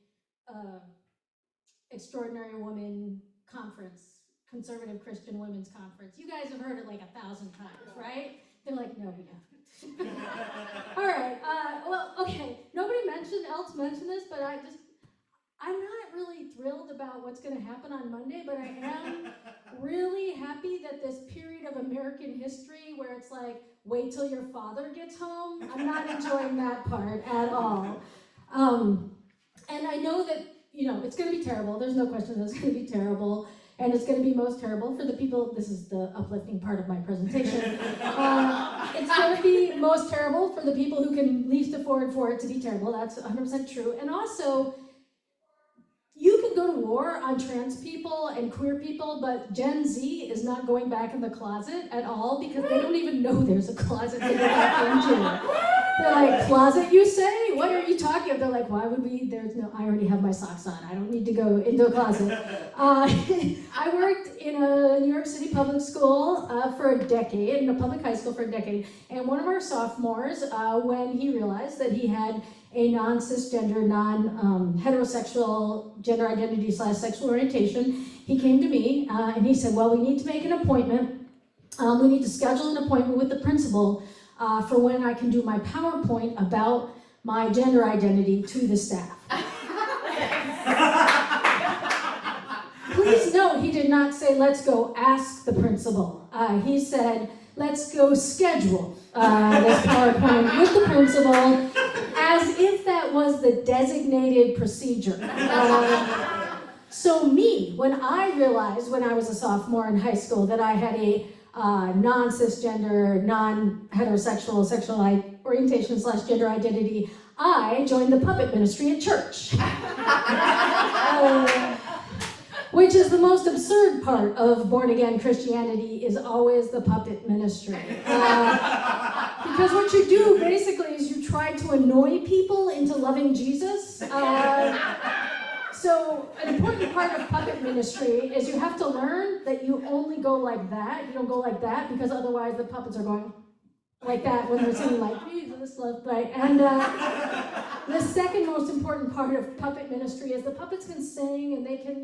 Extraordinary Woman conference? Conservative Christian Women's Conference. You guys have heard it like 1,000 times, right? They're like, no, we haven't. All right, well, okay, nobody else mentioned this, but I'm not really thrilled about about what's gonna happen on Monday, but I am really happy that this period of American history where it's like, wait till your father gets home, I'm not enjoying that part at all. And I know that, it's gonna be terrible. There's no question that it's gonna be terrible. And it's gonna be most terrible for the people, this is the uplifting part of my presentation. It's gonna be most terrible for the people who can least afford for it to be terrible. That's 100% true. And also, you can go to war on trans people and queer people, but Gen Z is not going back in the closet at all because they don't even know there's a closet to go back into. They're like, closet, you say? What are you talking about? They're like, why would we? I already have my socks on. I don't need to go into a closet. I worked in a New York City public school for a decade, in a public high school for a decade, and one of our sophomores, when he realized that he had a non-cisgender, non-heterosexual gender identity / sexual orientation, he came to me and he said, well, we need to make an appointment. We need to schedule an appointment with the principal for when I can do my PowerPoint about my gender identity to the staff. Please note, he did not say, let's go ask the principal. He said, let's go schedule this PowerPoint with the principal, as if that was the designated procedure. So when I realized when I was a sophomore in high school that I had a non-cisgender, non-heterosexual sexual orientation / gender identity, I joined the puppet ministry at church. Which is the most absurd part of born-again Christianity, is always the puppet ministry. Because what you do basically is you try to annoy people into loving Jesus. So an important part of puppet ministry is you have to learn that you only go like that. You don't go like that, because otherwise the puppets are going like that when they're singing like Jesus love, right? And the second most important part of puppet ministry is the puppets can sing and they can,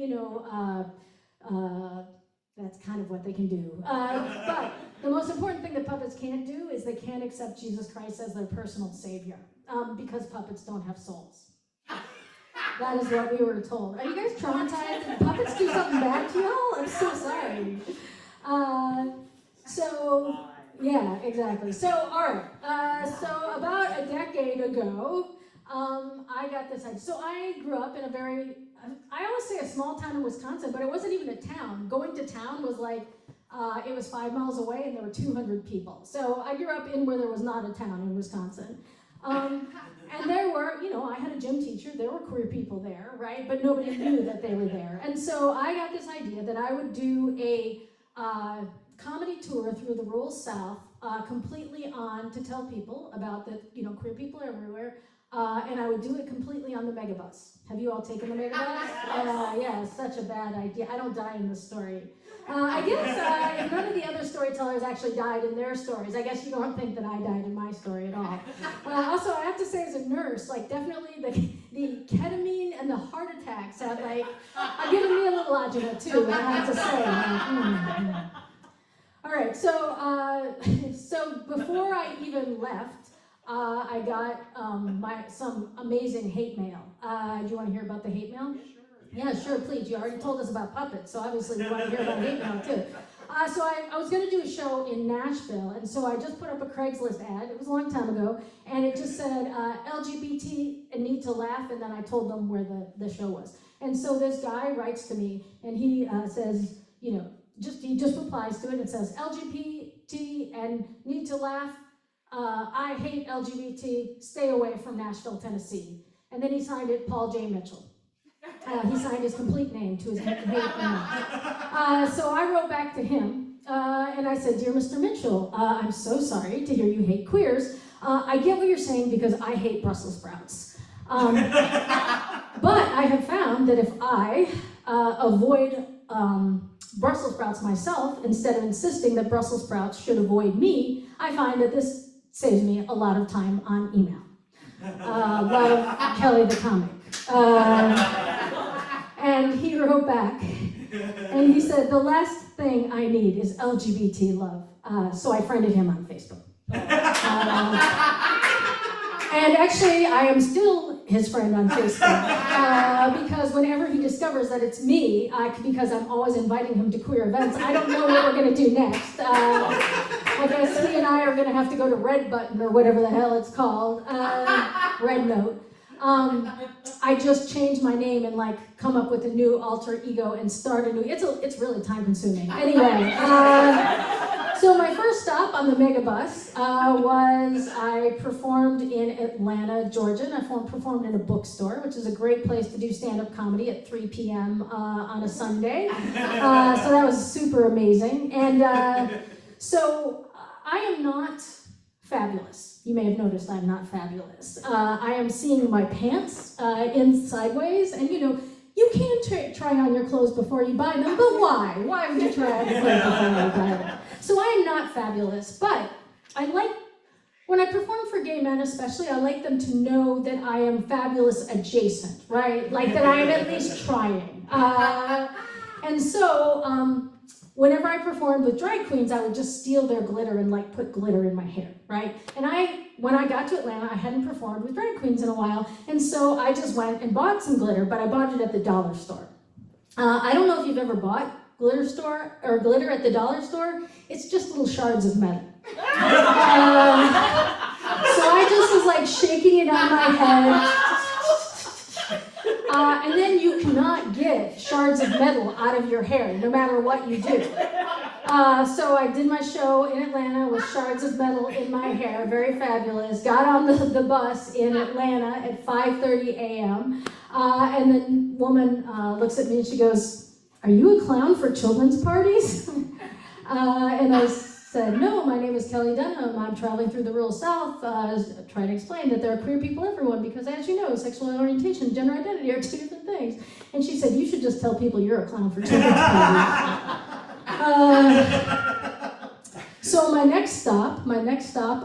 that's kind of what they can do. But the most important thing that puppets can't do is they can't accept Jesus Christ as their personal savior, because puppets don't have souls. That is what we were told. Are you guys traumatized? Did puppets do something bad to y'all? I'm so sorry. Yeah, exactly. So, all right. So about a decade ago, I got this idea. So I grew up in a I always say a small town in Wisconsin, but it wasn't even a town. Going to town was like, it was 5 miles away and there were 200 people. So I grew up in where there was not a town in Wisconsin. And there were, I had a gym teacher, there were queer people there, right? But nobody knew that they were there. And so I got this idea that I would do a comedy tour through the rural South, completely to tell people about that, queer people are everywhere. And I would do it completely on the megabus. Have you all taken the megabus? Yeah, such a bad idea. I don't die in this story. I guess none of the other storytellers actually died in their stories. I guess you don't think that I died in my story at all. Also, I have to say, as a nurse, definitely the ketamine and the heart attacks have given me a little agita too, I have to say. All right, so before I even left, I got some amazing hate mail. Do you want to hear about the hate mail? Yeah, sure, please. You already told us about puppets, so obviously you want to hear about hate mail too. So I was going to do a show in Nashville, and so I just put up a Craigslist ad. It was a long time ago, and it just said LGBT and need to laugh, and then I told them where the show was. And so this guy writes to me, and he says, he just replies to it and says, LGBT and need to laugh. I hate LGBT. Stay away from Nashville, Tennessee. And then he signed it Paul J. Mitchell. He signed his complete name to his hate email. So I wrote back to him, and I said, Dear Mr. Mitchell, I'm so sorry to hear you hate queers. I get what you're saying because I hate Brussels sprouts. But I have found that if I avoid Brussels sprouts myself, instead of insisting that Brussels sprouts should avoid me, I find that this saves me a lot of time on email. A lot of Kelly the comic. And he wrote back, and he said, the last thing I need is LGBT love. So I friended him on Facebook. And actually, I am still his friend on Facebook, because whenever he decides discovers that it's me, because I'm always inviting him to queer events, I don't know what we're gonna do next. I guess he and I are gonna have to go to Red Button or whatever the hell it's called, Red Note. I just changed my name and like come up with a new alter ego and start a new, it's really time consuming. Anyway, so my first stop on the Megabus was I performed in Atlanta, Georgia, and I performed in a bookstore, which is a great place to do stand-up comedy at 3 p.m. On a Sunday. So that was super amazing. And so I am not fabulous. You may have noticed I'm not fabulous. I am seeing my pants in sideways, and you can try on your clothes before you buy them, but why? Why would you try on your clothes before you buy them? So I am not fabulous, but when I perform for gay men especially, I like them to know that I am fabulous adjacent, right? Like that I am at least trying. And so, whenever I performed with drag queens, I would just steal their glitter and like put glitter in my hair, right? And when I got to Atlanta, I hadn't performed with drag queens in a while, and so I just went and bought some glitter, but I bought it at the dollar store. I don't know if you've ever bought glitter at the dollar store. It's just little shards of metal. So I just was like shaking it on my head. And then you cannot get shards of metal out of your hair, no matter what you do. So I did my show in Atlanta with shards of metal in my hair, very fabulous. Got on the bus in Atlanta at 5:30 a.m. And the woman looks at me and she goes, "Are you a clown for children's parties?" And I said, "No, my name is Kelly Dunham. I'm traveling through the rural South trying to explain that there are queer people everywhere because, as you know, sexual orientation and gender identity are two different things." And she said, "You should just tell people you're a clown for children's parties." So my next stop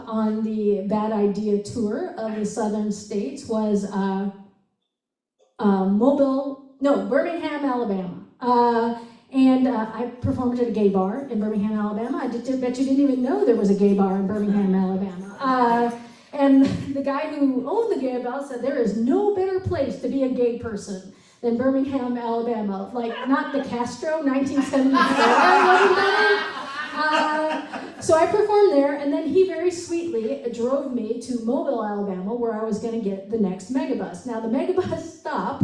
on the Bad Idea tour of the southern states was Birmingham, Alabama. And I performed at a gay bar in Birmingham, Alabama. I bet you didn't even know there was a gay bar in Birmingham, Alabama. And the guy who owned the gay bar said there is no better place to be a gay person than Birmingham, Alabama. Like, not the Castro, 1974, wasn't there? So I performed there, and then he very sweetly drove me to Mobile, Alabama, where I was going to get the next Megabus. Now, the Megabus stop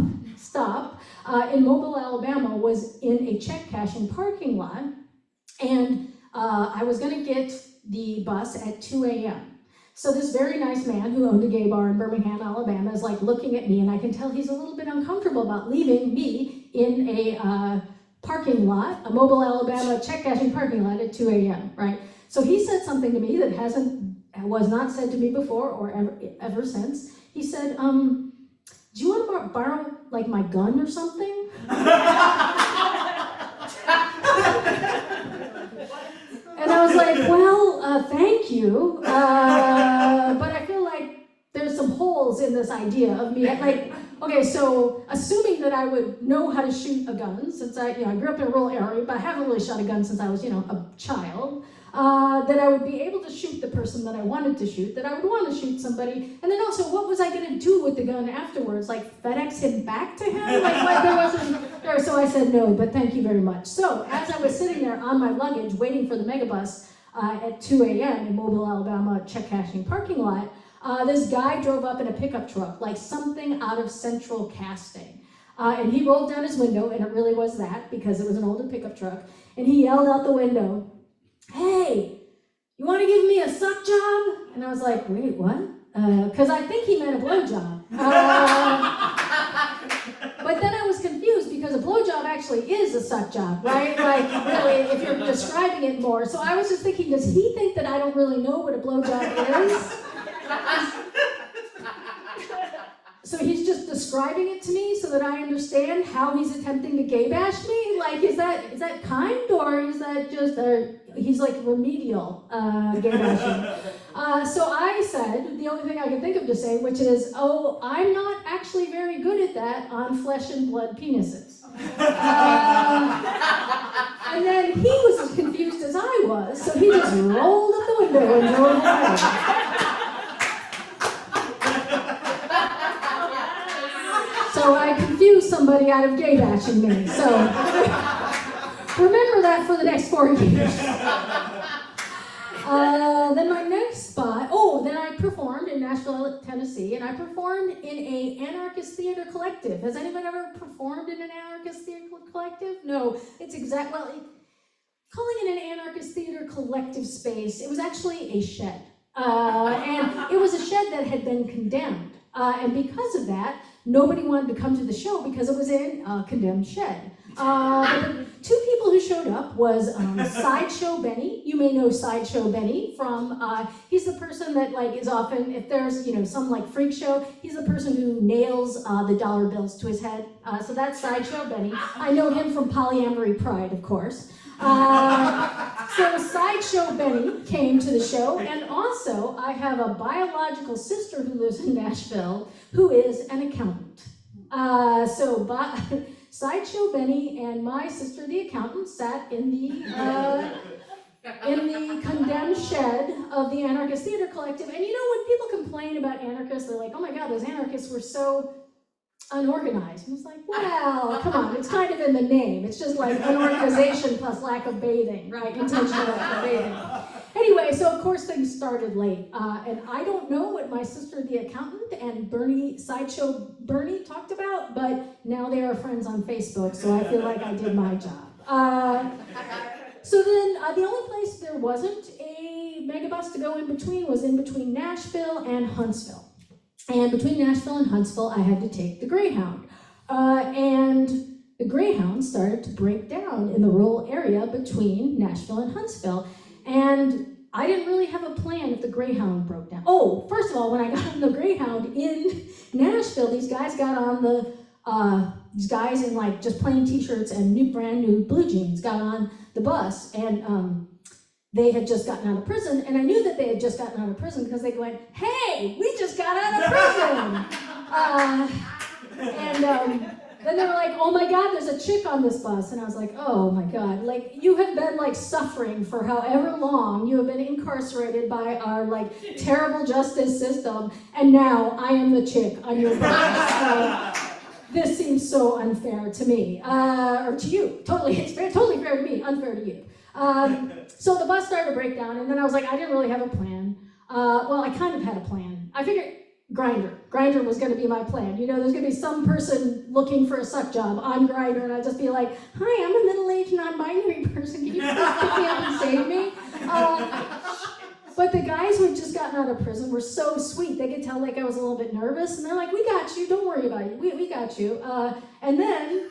in Mobile, Alabama was in a check cashing parking lot, and I was going to get the bus at 2 a.m. So this very nice man who owned a gay bar in Birmingham, Alabama is like looking at me, and I can tell he's a little bit uncomfortable about leaving me in a parking lot, a Mobile, Alabama check cashing parking lot at 2 a.m., right? So he said something to me that was not said to me before or ever since. He said, "Do you want to borrow like my gun or something?" And I was like, "Well, thank you, but I feel like there's some holes in this idea of me." Like, okay, so assuming that I would know how to shoot a gun, since I grew up in a rural area, but I haven't really shot a gun since I was, a child, that I would be able to shoot the person that I wanted to shoot, that I would want to shoot somebody, and then also, what was I going to do with the gun afterwards? Like, FedEx him back to him? Like there wasn't there. So I said no, but thank you very much. So as I was sitting there on my luggage, waiting for the Megabus at 2 a.m. in Mobile, Alabama, check cashing parking lot, this guy drove up in a pickup truck, like something out of Central Casting. And he rolled down his window, and it really was that, because it was an older pickup truck, and he yelled out the window, "Hey, you want to give me a suck job?" And I was like, "Wait, what?" Because I think he meant a blowjob. But then I was confused, because a blowjob actually is a suck job, right? Like, really, if you're describing it more. So I was just thinking, does he think that I don't really know what a blowjob is? So he's just describing it to me so that I understand how he's attempting to gay bash me? Like, is that kind, or is that just he's like remedial gay bashing? So I said the only thing I could think of to say, which is, "Oh, I'm not actually very good at that on flesh and blood penises." And then he was as confused as I was, so he just rolled up the window and drove away. So I confused somebody somebody out of gay bashing me. So remember that for the next 4 years. Then my next spot, then I performed in Nashville, Tennessee, and I performed in a anarchist theater collective. Has anyone ever performed in an anarchist theater collective? No, it's calling it an anarchist theater collective space, it was actually a shed. And it was a shed that had been condemned. And because of that, nobody wanted to come to the show because it was in a condemned shed. The two people who showed up was Sideshow Benny. You may know Sideshow Benny from, he's the person that is often, if there's some freak show, he's the person who nails the dollar bills to his head. So that's Sideshow Benny. I know him from Polyamory Pride, of course. So Sideshow Benny came to the show, and also I have a biological sister who lives in Nashville who is an accountant. Sideshow Benny and my sister, the accountant, sat in the condemned shed of the Anarchist Theater Collective. And when people complain about anarchists, they're like, oh my God, those anarchists were so unorganized. And it's like, well, come on, it's kind of in the name. It's just like unorganization plus lack of bathing, right? Intentional lack of bathing. Anyway, so of course things started late. And I don't know what my sister, the accountant, and Sideshow Bernie talked about, but now they are friends on Facebook, so I feel like I did my job. So then the only place there wasn't a megabus to go in between was in between Nashville and Huntsville. And between Nashville and Huntsville, I had to take the Greyhound. And the Greyhound started to break down in the rural area between Nashville and Huntsville. And I didn't really have a plan if the Greyhound broke down. Oh, first of all, when I got on the Greyhound in Nashville, these guys got on these guys in just plain t-shirts and brand new blue jeans got on the bus, and they had just gotten out of prison, and I knew that they had just gotten out of prison because they went, hey, we just got out of prison! Then they were like, oh my God, there's a chick on this bus. And I was like, oh my God, you have been suffering for however long. You have been incarcerated by our terrible justice system, and now I am the chick on your bus. This seems so unfair to me, or to you. Totally, it's totally fair to me, unfair to you. So the bus started to break down, and then I was like, I didn't really have a plan. Well, I kind of had a plan. I figured Grindr was going to be my plan. There's going to be some person looking for a suck job on Grindr, and I'd just be like, hi, I'm a middle-aged non-binary person. Can you please pick me up and save me? But the guys who had just gotten out of prison were so sweet. They could tell I was a little bit nervous, and they're like, we got you. Don't worry about it. We got you. And then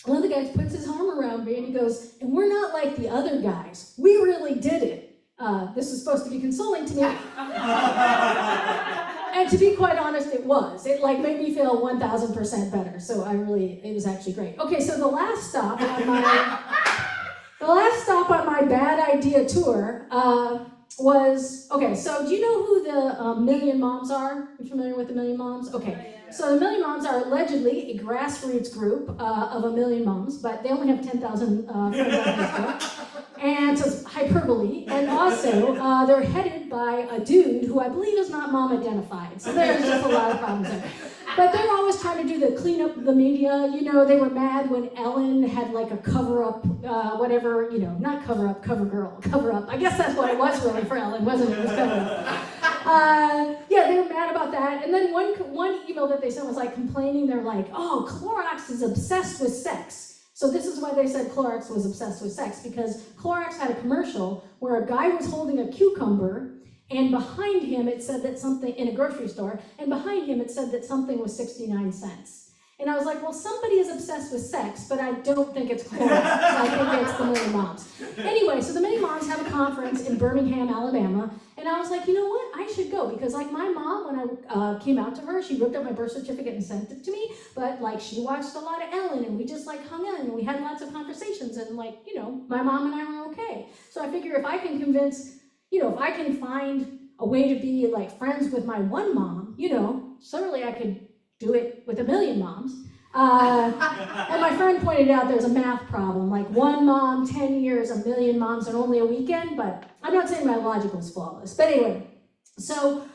one of the guys puts his arm around me, and he goes, and we're not like the other guys. We really did it. This is supposed to be consoling to me. And to be quite honest, it was. It made me feel 1,000% better. So it was actually great. Okay, so the last stop on my bad idea tour was, okay, so do you know who the Million Moms are? You familiar with the Million Moms? Okay. So the Million Moms are allegedly a grassroots group of a million moms, but they only have 10,000 friends on Facebook. And so it's hyperbole. And also, they're headed by a dude who I believe is not mom identified. So there's just a lot of problems there. But they're always trying to do the clean up of the media. They were mad when Ellen had a cover-up, whatever, not cover-up, cover-up. I guess that's what it was really for Ellen, wasn't it? It was cover-up. Yeah, they were mad about that. And then one email that they sent was complaining. They're like, oh, Clorox is obsessed with sex. So this is why they said Clorox was obsessed with sex, because Clorox had a commercial where a guy was holding a cucumber, and behind him it said that something, in a grocery store, and behind him it said that something was 69 cents. And I was like, well, somebody is obsessed with sex, but I don't think it's Clorox. I think it's the Million Moms. Anyway, so the Million Moms have a conference in Birmingham, Alabama, and I was like, you know what? I should go, because my mom, when I came out to her, she ripped up my birth certificate and sent it to me, but she watched a lot of Ellen, and we just hung out, and we had lots of conversations, and my mom and I were okay. So I figure if I can convince, if I can find a way to be friends with my one mom, certainly I could do it with a million moms. And my friend pointed out there's a math problem, one mom, 10 years, a million moms in only a weekend, but I'm not saying my logic was flawless. But anyway, so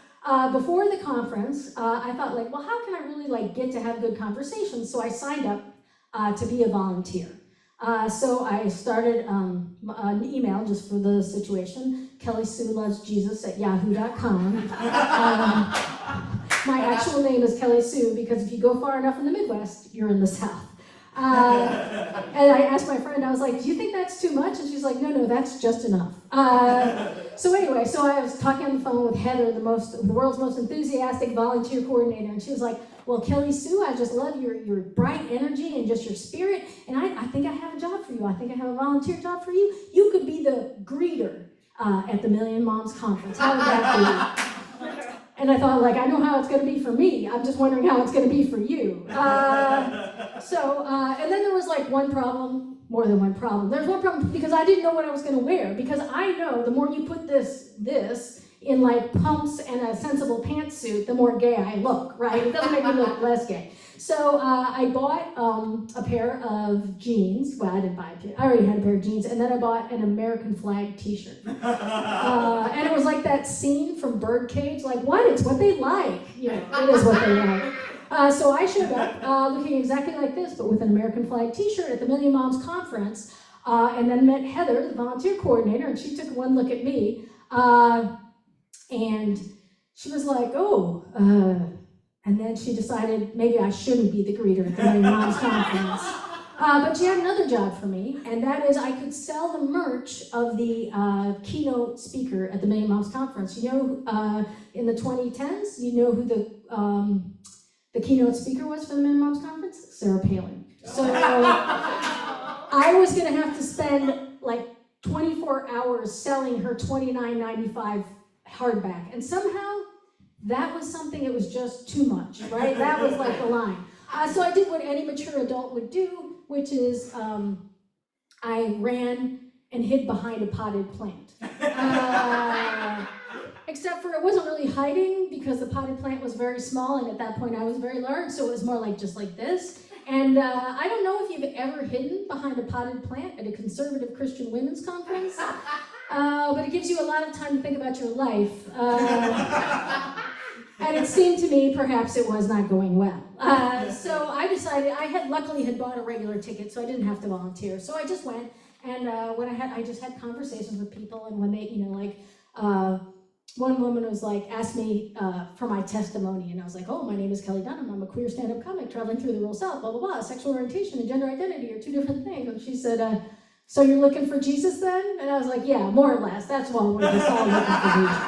before the conference, I thought well, how can I really get to have good conversations? So I signed up to be a volunteer. So I started an email just for the situation, kellysue@yahoo.com. My actual name is Kelly Sue because if you go far enough in the Midwest, you're in the South. And I asked my friend, I was like, do you think that's too much? And she's like, no, that's just enough. So anyway, so I was talking on the phone with Heather, the world's most enthusiastic volunteer coordinator, and she was like, well, Kelly Sue, I just love your bright energy and just your spirit, and I think I have a job for you. I think I have a volunteer job for you. You could be the greeter at the Million Moms Conference. How would that be? And I thought, like, I know how it's going to be for me. I'm just wondering how it's going to be for you. And then there was like one problem, more than one problem. There's one problem because I didn't know what I was going to wear. Because I know the more you put this in like pumps and a sensible pantsuit, the more gay I look, right? It doesn't make me look less gay. So I bought a pair of jeans. Well, I didn't buy a pair. I already had a pair of jeans. And then I bought an American flag t-shirt. And it was like that scene from Birdcage, like, what? It's what they like. You know, it is what they like. So I showed up looking exactly like this, but with an American flag t-shirt at the Million Moms Conference, and then met Heather, the volunteer coordinator, and she took one look at me, and she was like, and then she decided maybe I shouldn't be the greeter at the Million Moms Conference. But she had another job for me, and that is I could sell the merch of the keynote speaker at the Million Moms Conference. You know, in the 2010s, you know who the keynote speaker was for the Million Moms Conference? Sarah Palin. So I was going to have to spend like 24 hours selling her $29.95 hardback, and somehow that was something, it was just too much, right? That was like the line. So I did what any mature adult would do, which is I ran and hid behind a potted plant. Except for it wasn't really hiding because the potted plant was very small, and at that point I was very large, so it was more like just like this. And I don't know if you've ever hidden behind a potted plant at a conservative Christian women's conference, but it gives you a lot of time to think about your life. And it seemed to me perhaps it was not going well. So I decided, luckily had bought a regular ticket, so I didn't have to volunteer. So I just went, and I just had conversations with people, and when they, one woman was like, asked me for my testimony, and I was like, oh, my name is Kelly Dunham, I'm a queer stand-up comic traveling through the rural South, blah, blah, blah. Sexual orientation and gender identity are two different things. And she said, so you're looking for Jesus then? And I was like, yeah, more or less. That's why we're just all looking for Jesus.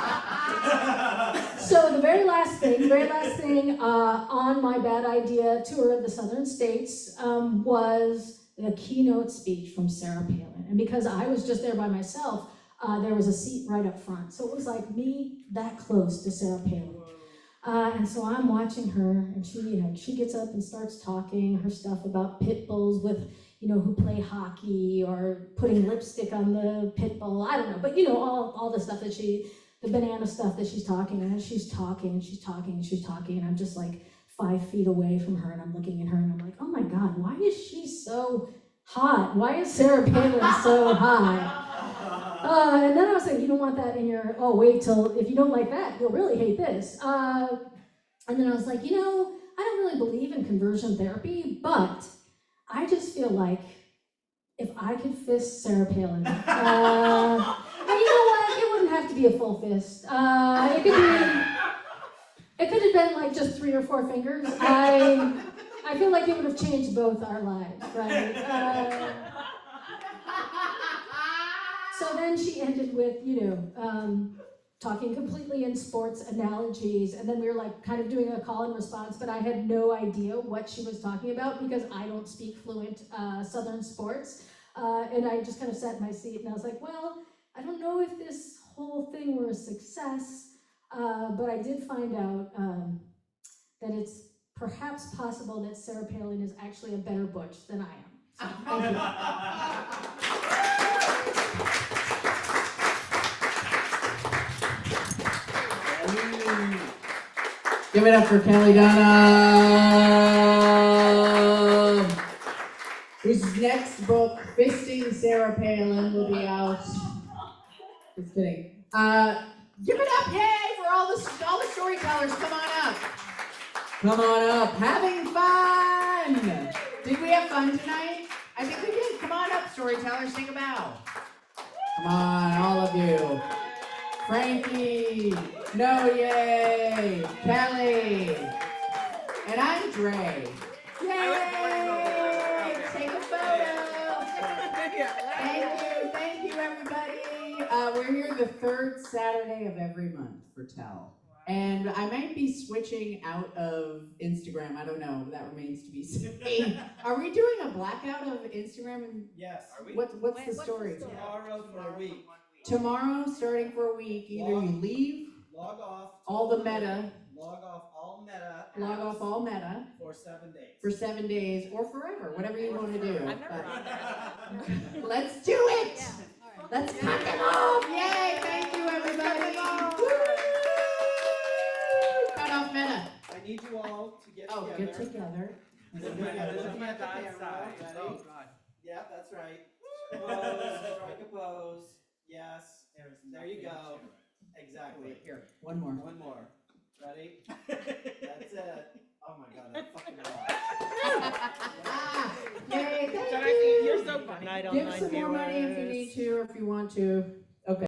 So the very last thing on my Bad Idea tour of the Southern States was the keynote speech from Sarah Palin. And because I was just there by myself, there was a seat right up front. So it was like me that close to Sarah Palin. And so I'm watching her, and she gets up and starts talking her stuff about pit bulls with, who play hockey or putting lipstick on the pit bull. I don't know, but all the stuff that the banana stuff that she's talking, and she's talking and she's talking and she's talking, and I'm just like 5 feet away from her, and I'm looking at her and I'm like, oh my God, why is she so hot? Why is Sarah Palin so hot? And then I was like, you don't want that in your, wait till, if you don't like that, you'll really hate this. And then I was like, I don't really believe in conversion therapy, but I just feel like if I could fist Sarah Palin, and you know what, it wouldn't have to be a full fist. It could have been like just 3 or 4 fingers. I feel like it would have changed both our lives, right? So then she ended with, talking completely in sports analogies, and then we were like kind of doing a call and response, but I had no idea what she was talking about because I don't speak fluent Southern sports. And I just kind of sat in my seat and I was like, well, I don't know if this whole thing were a success, but I did find out that it's perhaps possible that Sarah Palin is actually a better butch than I am. So, thank you. Give it up for Kelly Dunham, whose next book, Fisting Sarah Palin, will be out. Just kidding. Give it up, yay, for all the storytellers. Come on up. Come on up. Having fun. Did we have fun tonight? I think we did. Come on up, storytellers, take a bow. Come on, all of you. Frankie, Noye, Kelly, and I'm Dre. Yay! Take a photo. Thank you, everybody. We're here the third Saturday of every month for Tell. And I might be switching out of Instagram. I don't know. That remains to be seen. Are we doing a blackout of Instagram? And Yes. what's the story? Tomorrow for a week. Tomorrow, starting for a week, either you leave Log off. all the meta, Log off all meta. log off all meta For 7 days. for 7 days or forever, whatever you want to do. I've never But done that. let's do it. Yeah, all right. Let's knock it off. Yay! Thank you, everybody. Woo! Cut off meta. I need you all to get Oh, together. get together. This is Looking my at the bad camera, side. ready? Oh, God. Yeah, that's right. Pose, strike a pose. Yes. There you go. Exactly. Here, one more. One more. Ready? That's it. Oh my god, that fucking rocked. Ah, yay, thank Jonathan, you. you're so funny. Give some more money if you need to or if you want to.